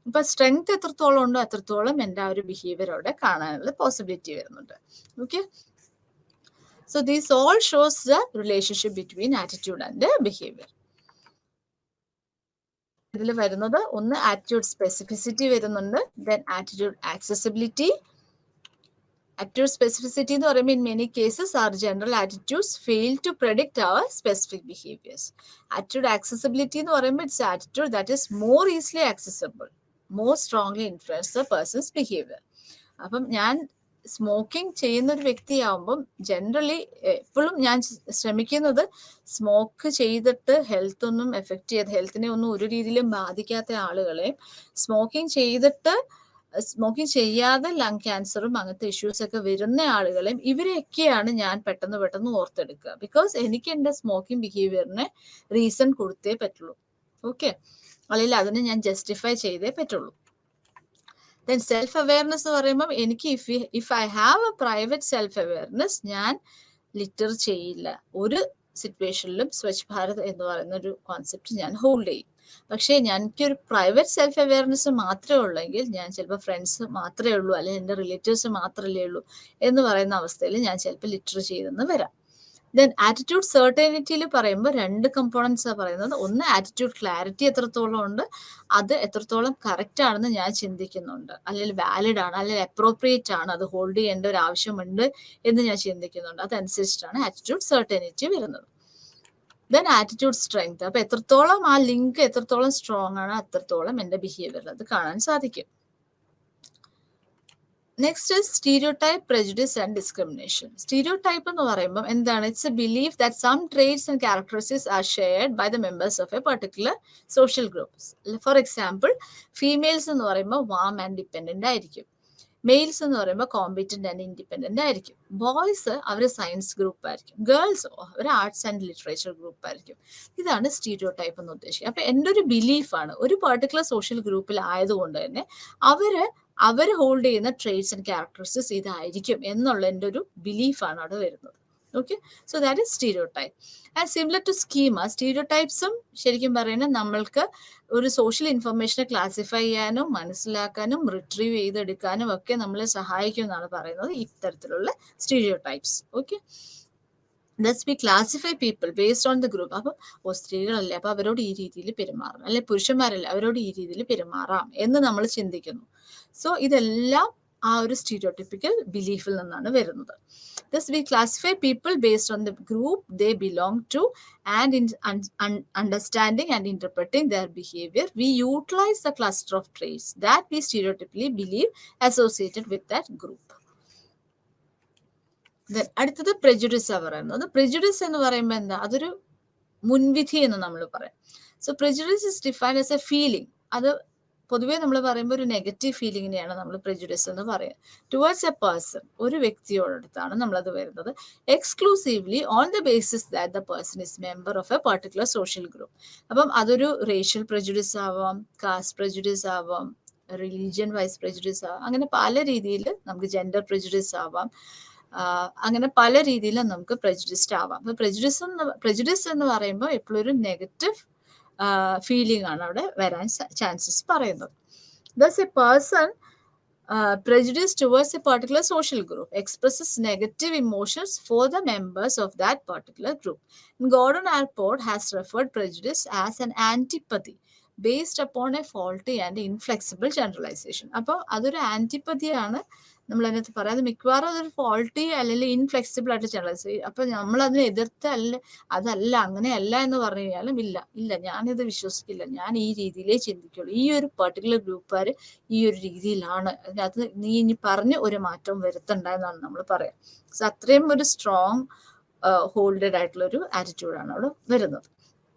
ഇപ്പൊ സ്ട്രെങ്ത് എത്രത്തോളം ഉണ്ടോ അത്രത്തോളം എൻ്റെ ആ ഒരു ബിഹേവിയർ അവിടെ കാണാനുള്ള പോസിബിലിറ്റി വരുന്നുണ്ട്. Okay, so these all shows the relationship between attitude and behaviour. ഇതിൽ വരുന്നത് ഒന്ന് ആറ്റിറ്റ്യൂഡ് സ്പെസിഫിസിറ്റി വരുന്നുണ്ട്, then attitude accessibility. Attitude specificity എന്ന് പറയുമ്പോൾ in many cases are general attitudes fail to predict our specific behaviours. Attitude accessibility എന്ന് പറയുമ്പോൾ it's attitude that is more easily accessible, more strongly influence the person's behaviour. അപ്പം ഞാൻ smoking ചെയ്യുന്ന ഒരു വ്യക്തിയാവുമ്പം generally എപ്പോഴും ഞാൻ ശ്രമിക്കുന്നത് സ്മോക്ക് ചെയ്തിട്ട് ഹെൽത്തിനെ ഒന്നും ഒരു രീതിയിലും ബാധിക്കാത്ത ആളുകളെ, സ്മോക്കിംഗ് ചെയ്യാതെ ലങ് ക്യാൻസറും അങ്ങനത്തെ ഇഷ്യൂസ് ഒക്കെ വരുന്ന ആളുകളെയും ഇവരെയൊക്കെയാണ് ഞാൻ പെട്ടെന്ന് ഓർത്തെടുക്കുക. ബിക്കോസ് എനിക്ക് എൻ്റെ സ്മോക്കിംഗ് ബിഹേവിയറിനെ റീസൺ കൊടുത്തേ പറ്റുള്ളൂ. ഓക്കെ, അല്ലെങ്കിൽ അതിനെ ഞാൻ ജസ്റ്റിഫൈ ചെയ്തേ പറ്റുള്ളൂ. ദെൻ സെൽഫ് അവെയർനെസ് എന്ന് പറയുമ്പോൾ എനിക്ക് if I have A private self awareness ഞാൻ ലിറ്റർ ചെയ്യില്ല. ഒരു സിറ്റുവേഷനിലും സ്വച്ഛ് ഭാരത് എന്ന് പറയുന്ന ഒരു കോൺസെപ്റ്റ് ഞാൻ ഹോൾഡ് ചെയ്യും. പക്ഷേ എനിക്കൊരു പ്രൈവറ്റ് സെൽഫ് അവെയർനെസ് മാത്രമേ ഉള്ളെങ്കിൽ ഞാൻ ചിലപ്പോൾ ഫ്രണ്ട്സ് മാത്രമേ ഉള്ളൂ അല്ലെങ്കിൽ എൻ്റെ റിലേറ്റീവ്സ് മാത്രമല്ലേ ഉള്ളൂ എന്ന് പറയുന്ന അവസ്ഥയിൽ ഞാൻ ചിലപ്പോൾ ലിറ്റർ ചെയ്തെന്ന് വരാം. ദെൻ ആറ്റിറ്റ്യൂഡ് സെർട്ടനിറ്റിയിൽ പറയുമ്പോൾ 2 കമ്പോണൻസാണ് പറയുന്നത്. ഒന്ന് ആറ്റിറ്റ്യൂഡ് ക്ലാരിറ്റി എത്രത്തോളം ഉണ്ട്, അത് എത്രത്തോളം കറക്റ്റ് ആണെന്ന് ഞാൻ ചിന്തിക്കുന്നുണ്ട്, അല്ലെങ്കിൽ വാലിഡ് ആണ്, അല്ലെങ്കിൽ അപ്രോപ്രിയേറ്റ് ആണ്, അത് ഹോൾഡ് ചെയ്യേണ്ട ഒരു ആവശ്യമുണ്ട് എന്ന് ഞാൻ ചിന്തിക്കുന്നുണ്ട്. അതനുസരിച്ചിട്ടാണ് ആറ്റിറ്റ്യൂഡ് സെർട്ടനിറ്റി വരുന്നത്. ദെൻ ആറ്റിറ്റ്യൂഡ് സ്ട്രെങ്ത്, അപ്പൊ എത്രത്തോളം ആ ലിങ്ക് എത്രത്തോളം സ്ട്രോങ് ആണ് അത്രത്തോളം എൻ്റെ ബിഹേവിയറിൽ അത് കാണാൻ സാധിക്കും. Next stereotype, prejudice and discrimination. Stereotype എന്ന് പറയുമ്പോൾ എന്താണ്? It's a belief that some traits and characteristics are shared by the members of a particular social groups. For example, females എന്ന് പറയുമ്പോൾ വാം ആൻഡ് ഡിപ്പെൻഡന്റ് ആയിരിക്കും, മെയിൽസ് എന്ന് പറയുമ്പോൾ competent and independent ആയിരിക്കും, boys അവർ സയൻസ് ഗ്രൂപ്പ് ആയിരിക്കും, girls അവർ arts and literature group ആയിരിക്കും. ഇതാണ് സ്റ്റീരിയോടൈപ്പ് എന്ന് ഉദ്ദേശിക്കുക. അപ്പൊ എൻ്റെ ഒരു ബിലീഫാണ്, ഒരു പെർട്ടിക്കുലർ സോഷ്യൽ ഗ്രൂപ്പിൽ ആയതുകൊണ്ട് തന്നെ അവർ ഹോൾഡ് ചെയ്യുന്ന ട്രേറ്റ്സ് ആൻഡ് ക്യാരക്ടറിസ്റ്റിക്സ് ഇതായിരിക്കും എന്നുള്ള എൻ്റെ ഒരു ബിലീഫാണ് അവിടെ വരുന്നത്. Okay, so that is stereotype. And similar to schema, സ്റ്റീരിയോടൈപ്സും ശരിക്കും പറയുന്നത് നമ്മൾക്ക് ഒരു സോഷ്യൽ ഇൻഫർമേഷനെ ക്ലാസിഫൈ ചെയ്യാനും മനസ്സിലാക്കാനും റിട്രീവ് ചെയ്തെടുക്കാനും ഒക്കെ നമ്മളെ സഹായിക്കും എന്നാണ് പറയുന്നത് ഇത്തരത്തിലുള്ള stereotypes. Okay, thus we classify people based on the group. അപ്പം സ്ത്രീകളല്ലേ, അപ്പൊ അവരോട് ഈ രീതിയിൽ പെരുമാറാം, അല്ലെ പുരുഷന്മാരല്ലേ അവരോട് ഈ രീതിയിൽ പെരുമാറാം എന്ന് നമ്മൾ ചിന്തിക്കുന്നു. സോ ഇതെല്ലാം ആ ഒരു സ്റ്റീരിയോടിപ്പിക്കൽ ബിലീഫിൽ നിന്നാണ് വരുന്നത്. Thus, we classify people based on the group they belong to, and in understanding and interpreting their behavior, we utilize the cluster of traits that we stereotypically believe associated with that group. Then, അടുത്തത് prejudice പറയുന്നത്. prejudice എന്ന് പറയുമ്പോൾ എന്താ? അതൊരു മുൻവിധി എന്ന് നമ്മൾ പറയാം. So prejudice is defined as a feeling. അത് പൊതുവേ നമ്മൾ പറയുമ്പോൾ ഒരു നെഗറ്റീവ് ഫീലിങ്ങിനെയാണ് നമ്മൾ prejudice എന്ന് പറയുക. ടുവേർഡ്സ് എ പേഴ്സൺ, ഒരു വ്യക്തിയോടടുത്താണ് നമ്മളത് വരുന്നത്. Exclusively on the basis that the person is member of a particular social group. അപ്പം അതൊരു റേഷ്യൽ prejudice ആവാം, കാസ്റ്റ് prejudice ആവാം, റിലീജിയൻ വൈസ് prejudice ആവാം, അങ്ങനെ പല രീതിയിൽ നമുക്ക് ജെൻഡർ prejudice ആവാം, അങ്ങനെ പല രീതിയിലും നമുക്ക് prejudice ആവാം. അപ്പൊ prejudice എന്ന് പറയുമ്പോൾ എപ്പോഴും ഒരു നെഗറ്റീവ് ഫീലിംഗ് ആണ് അവിടെ വരാൻ ചാൻസസ് പറയുന്നത്. Thus, a person prejudiced towards a particular social group expresses negative emotions for the members of that particular group. Gordon Allport has referred prejudice as an antipathy based upon a faulty and inflexible generalization. അപ്പോൾ അതൊരു ആന്റിപ്പതിയാണ് നമ്മൾ അതിനകത്ത് പറയാം. അത് മിക്കവാറും അതൊരു faulty അല്ലെങ്കിൽ inflexible ആയിട്ട് ജനറലൈസ്. അപ്പൊ നമ്മൾ അതിനെ എതിർത്തല്ല, അതല്ല അങ്ങനെയല്ല എന്ന് പറഞ്ഞു കഴിഞ്ഞാലും ഇല്ല ഞാനിത് വിശ്വസിക്കില്ല, ഞാൻ ഈ രീതിയിലേ ചിന്തിക്കുള്ളൂ, ഈ ഒരു പെർട്ടിക്കുലർ ഗ്രൂപ്പുകാർ ഈ ഒരു രീതിയിലാണ്, അതിനകത്ത് നീ ഇനി പറഞ്ഞ് ഒരു മാറ്റവും വരുത്തണ്ട എന്നാണ് നമ്മൾ പറയാം. സോ അത്രയും ഒരു സ്ട്രോങ് ഹോൾഡഡ് ആയിട്ടുള്ള ഒരു ആറ്റിറ്റ്യൂഡാണ് അവിടെ വരുന്നത്.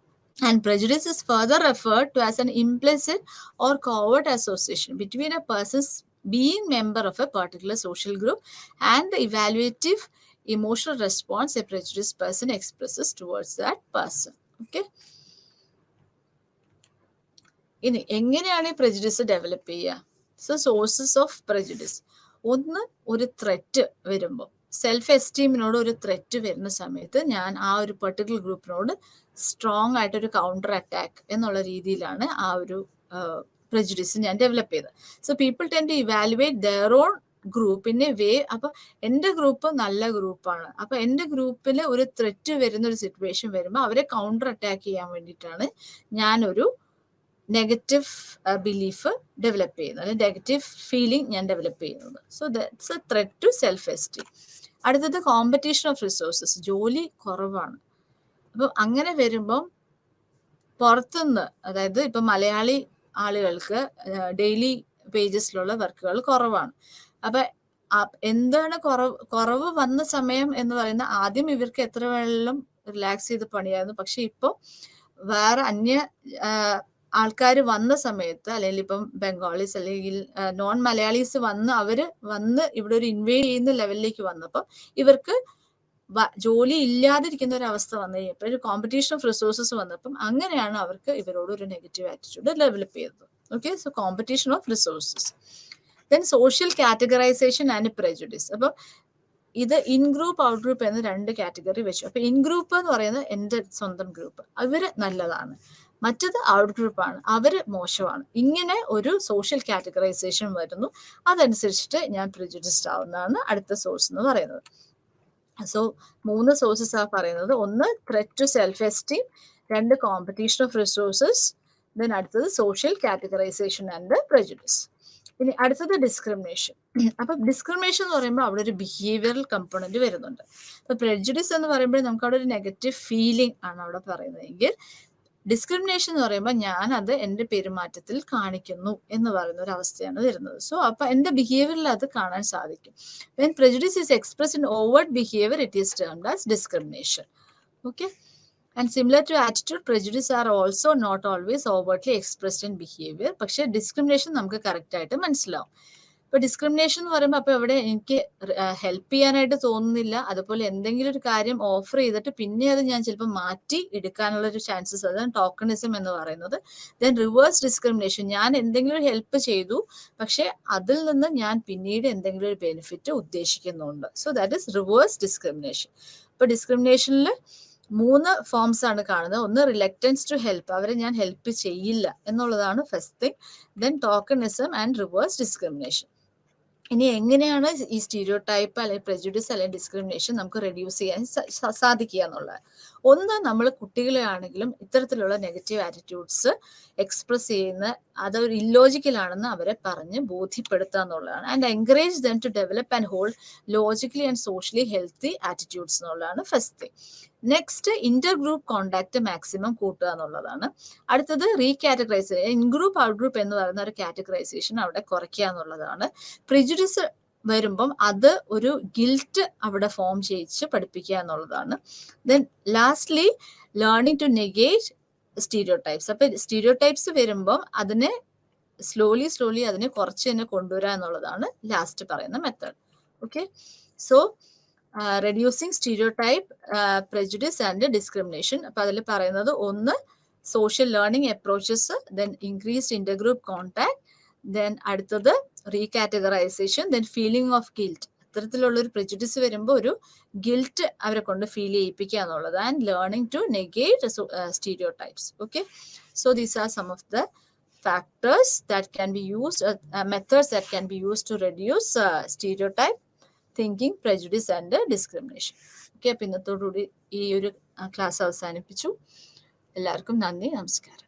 And prejudice is further referred to as an implicit or covert association between a person's being member of a particular social group and the evaluative emotional response a prejudiced person expresses towards that person. Okay. ഇനി എങ്ങനെയാണ് ഈ prejudice develop ചെയ്യുക? So sources of prejudice. ഒന്ന്, ഒരു threat വരുമ്പോൾ, self എസ്റ്റീമിനോട് ഒരു threat വരുന്ന സമയത്ത് ഞാൻ ആ ഒരു പെർട്ടിക്കുലർ ഗ്രൂപ്പിനോട് സ്ട്രോങ് ആയിട്ടൊരു കൗണ്ടർ അറ്റാക്ക് എന്നുള്ള രീതിയിലാണ് ആ ഒരു prejudice ഞാൻ ഡെവലപ്പ് ചെയ്തത്. So people tend to evaluate their own group in a way. അപ്പൊ എൻ്റെ ഗ്രൂപ്പ് നല്ല ഗ്രൂപ്പാണ്, അപ്പൊ എൻ്റെ ഗ്രൂപ്പിൽ ഒരു ത്രെറ്റ് വരുന്ന ഒരു സിറ്റുവേഷൻ വരുമ്പോൾ അവരെ കൗണ്ടർ അറ്റാക്ക് ചെയ്യാൻ വേണ്ടിയിട്ടാണ് ഞാനൊരു നെഗറ്റീവ് ബിലീഫ് ഡെവലപ്പ് ചെയ്യുന്നത്, അല്ലെങ്കിൽ നെഗറ്റീവ് ഫീലിംഗ് ഞാൻ ഡെവലപ്പ് ചെയ്യുന്നത്. So that's a threat to self esteem. അടുത്തത് കോമ്പറ്റീഷൻ ഓഫ് റിസോഴ്സസ്. ജോലി കുറവാണ്. അപ്പം അങ്ങനെ വരുമ്പം പുറത്തുനിന്ന്, അതായത് ഇപ്പൊ മലയാളി ആളുകൾക്ക് ഡെയിലി പേജസിലുള്ള വർക്കുകൾ കുറവാണ്. അപ്പൊ എന്താണ് കുറവ് വന്ന സമയം എന്ന് പറയുന്ന, ആദ്യം ഇവർക്ക് എത്ര വേണമെങ്കിലും റിലാക്സ് ചെയ്ത് പണിയായിരുന്നു. പക്ഷെ ഇപ്പൊ വേറെ അന്യ ആൾക്കാർ വന്ന സമയത്ത്, അല്ലെങ്കിൽ ഇപ്പം ബംഗാളീസ് അല്ലെങ്കിൽ നോൺ മലയാളീസ് വന്ന് ഇവിടെ ഒരു ഇൻവേഡ് ചെയ്യുന്ന ലെവലിലേക്ക് വന്നപ്പോൾ ഇവർക്ക് ജോലി ഇല്ലാതിരിക്കുന്ന ഒരു അവസ്ഥ വന്നു കഴിഞ്ഞപ്പോൾ ഒരു കോമ്പറ്റീഷൻ ഓഫ് റിസോഴ്സസ് വന്നപ്പം അങ്ങനെയാണ് അവർക്ക് ഇവരോട് ഒരു നെഗറ്റീവ് ആറ്റിറ്റ്യൂഡ് ഡെവലപ്പ് ചെയ്തത്. Okay, so competition of resources. Then social categorisation and prejudice. അപ്പൊ ഇത് ഇൻ ഗ്രൂപ്പ് ഔട്ട് ഗ്രൂപ്പ് എന്ന് രണ്ട് കാറ്റഗറി വെച്ചു. അപ്പൊ ഇൻ ഗ്രൂപ്പ് എന്ന് പറയുന്നത് എൻ്റെ സ്വന്തം ഗ്രൂപ്പ്, അവര് നല്ലതാണ്. മറ്റത് ഔട്ട് ഗ്രൂപ്പ് ആണ്, അവര് മോശമാണ്. ഇങ്ങനെ ഒരു സോഷ്യൽ കാറ്റഗറൈസേഷൻ വരുന്നു. അതനുസരിച്ചിട്ട് ഞാൻ പ്രിജുഡിസ്ഡ് ആവുന്നതാണ് അടുത്ത സോഴ്സ് എന്ന് പറയുന്നത്. സോ 3 സോഴ്സസ് ആ പറയുന്നത്. ഒന്ന്, threat to self esteem. 2, competition of resources. Then അടുത്തത് സോഷ്യൽ കാറ്റഗറൈസേഷൻ ആൻഡ് prejudice. ഇനി അടുത്തത് ഡിസ്ക്രിമിനേഷൻ. അപ്പൊ ഡിസ്ക്രിമിനേഷൻ എന്ന് പറയുമ്പോൾ അവിടെ ഒരു ബിഹേവിയറൽ കമ്പോണന്റ് വരുന്നുണ്ട്. അപ്പൊ prejudice എന്ന് പറയുമ്പോൾ നമുക്ക് അവിടെ ഒരു നെഗറ്റീവ് ഫീലിംഗ് ആണ് അവിടെ പറയുന്നതെങ്കിൽ, ഡിസ്ക്രിമിനേഷൻ എന്ന് പറയുമ്പോൾ ഞാൻ അത് എൻ്റെ പെരുമാറ്റത്തിൽ കാണിക്കുന്നു എന്ന് പറയുന്ന ഒരു അവസ്ഥയാണ് വരുന്നത്. സോ അപ്പൊ എൻ്റെ ബിഹേവിയറിൽ അത് കാണാൻ സാധിക്കും. When prejudice is expressed in overt behavior, it is termed as discrimination. Okay. And similar to attitude, prejudice are also not always overtly expressed in behavior. പക്ഷെ ഡിസ്ക്രിമിനേഷൻ നമുക്ക് കറക്റ്റ് ആയിട്ട് മനസ്സിലാവും. ഇപ്പൊ ഡിസ്ക്രിമിനേഷൻ എന്ന് പറയുമ്പോൾ അപ്പൊ ഇവിടെ എനിക്ക് ഹെൽപ്പ് ചെയ്യാനായിട്ട് തോന്നുന്നില്ല, അതുപോലെ എന്തെങ്കിലും ഒരു കാര്യം ഓഫർ ചെയ്തിട്ട് പിന്നെ അത് ഞാൻ ചിലപ്പോൾ മാറ്റി എടുക്കാനുള്ള ഒരു ചാൻസസ്, അതാണ് ടോക്കണിസം എന്ന് പറയുന്നത്. ദെൻ റിവേഴ്സ് ഡിസ്ക്രിമിനേഷൻ, ഞാൻ എന്തെങ്കിലും ഒരു ഹെൽപ്പ് ചെയ്തു പക്ഷെ അതിൽ നിന്ന് ഞാൻ പിന്നീട് എന്തെങ്കിലും ഒരു ബെനിഫിറ്റ് ഉദ്ദേശിക്കുന്നുണ്ട്. So that is reverse discrimination. ഇപ്പൊ ഡിസ്ക്രിമിനേഷനിൽ 3 ഫോംസ് ആണ് കാണുന്നത്. ഒന്ന്, റിലക്റ്റൻസ് ടു ഹെൽപ്പ്, അവരെ ഞാൻ ഹെൽപ്പ് ചെയ്യില്ല എന്നുള്ളതാണ് first thing. Then tokenism and reverse discrimination. ഇനി എങ്ങനെയാണ് ഈ സ്റ്റീരിയോ ടൈപ്പ് അല്ലെങ്കിൽ പ്രെജുഡിസ് അല്ലെങ്കിൽ ഡിസ്ക്രിമിനേഷൻ നമുക്ക് റെഡ്യൂസ് ചെയ്യാൻ സാധിക്കുക എന്നുള്ളത്? ഒന്ന്, നമ്മൾ കുട്ടികളെ ആണെങ്കിലും ഇത്തരത്തിലുള്ള നെഗറ്റീവ് ആറ്റിറ്റ്യൂഡ്സ് എക്സ്പ്രസ് ചെയ്യുന്ന അതൊരു ഇല്ലോജിക്കലാണെന്ന് അവരെ പറഞ്ഞ് ബോധ്യപ്പെടുത്തുക എന്നുള്ളതാണ്. And encourage them to develop and hold logically and socially healthy attitudes എന്നുള്ളതാണ് first thing. Next, inter group contact maximum കൂട്ടുക എന്നുള്ളതാണ്. അടുത്തത് recategorisation, in group out group എന്ന് പറയുന്ന ഒരു കാറ്റഗറൈസേഷൻ അവിടെ കുറയ്ക്കുക എന്നുള്ളതാണ്. പ്രിജുഡിസ് വരുമ്പം അത് ഒരു ഗിൽറ്റ് അവിടെ ഫോം ചെയ്യിച്ച് പഠിപ്പിക്കുക എന്നുള്ളതാണ്. Then lastly learning to negate stereotypes. അപ്പൊ സ്റ്റീരിയോ ടൈപ്സ് വരുമ്പം അതിനെ സ്ലോലി അതിനെ കുറച്ച് തന്നെ കൊണ്ടുവരിക എന്നുള്ളതാണ് ലാസ്റ്റ് പറയുന്ന method. Okay, so reducing stereo type, prejudice and discrimination. അപ്പൊ അതിൽ പറയുന്നത് ഒന്ന്, social learning approaches, then increased Inter group contact, then അടുത്തത് റീകാറ്റഗറൈസേഷൻ, ദെൻ ഫീലിംഗ് ഓഫ് ഗിൽറ്റ്. ഇത്തരത്തിലുള്ള ഒരു പ്രെജുഡിസ് വരുമ്പോൾ ഒരു ഗിൽറ്റ് അവരെ കൊണ്ട് ഫീൽ ചെയ്യിപ്പിക്കുക എന്നുള്ളത്. And learning to negate stereotypes. Okay, so these are some of the factors that can be used, methods that can be used to reduce stereotype thinking, prejudice and discrimination. Okay, അപ്പോൾ ഇന്നത്തോടുകൂടി ഈ ഒരു class അവസാനിപ്പിച്ചു. എല്ലാവർക്കും നന്ദി, നമസ്കാരം.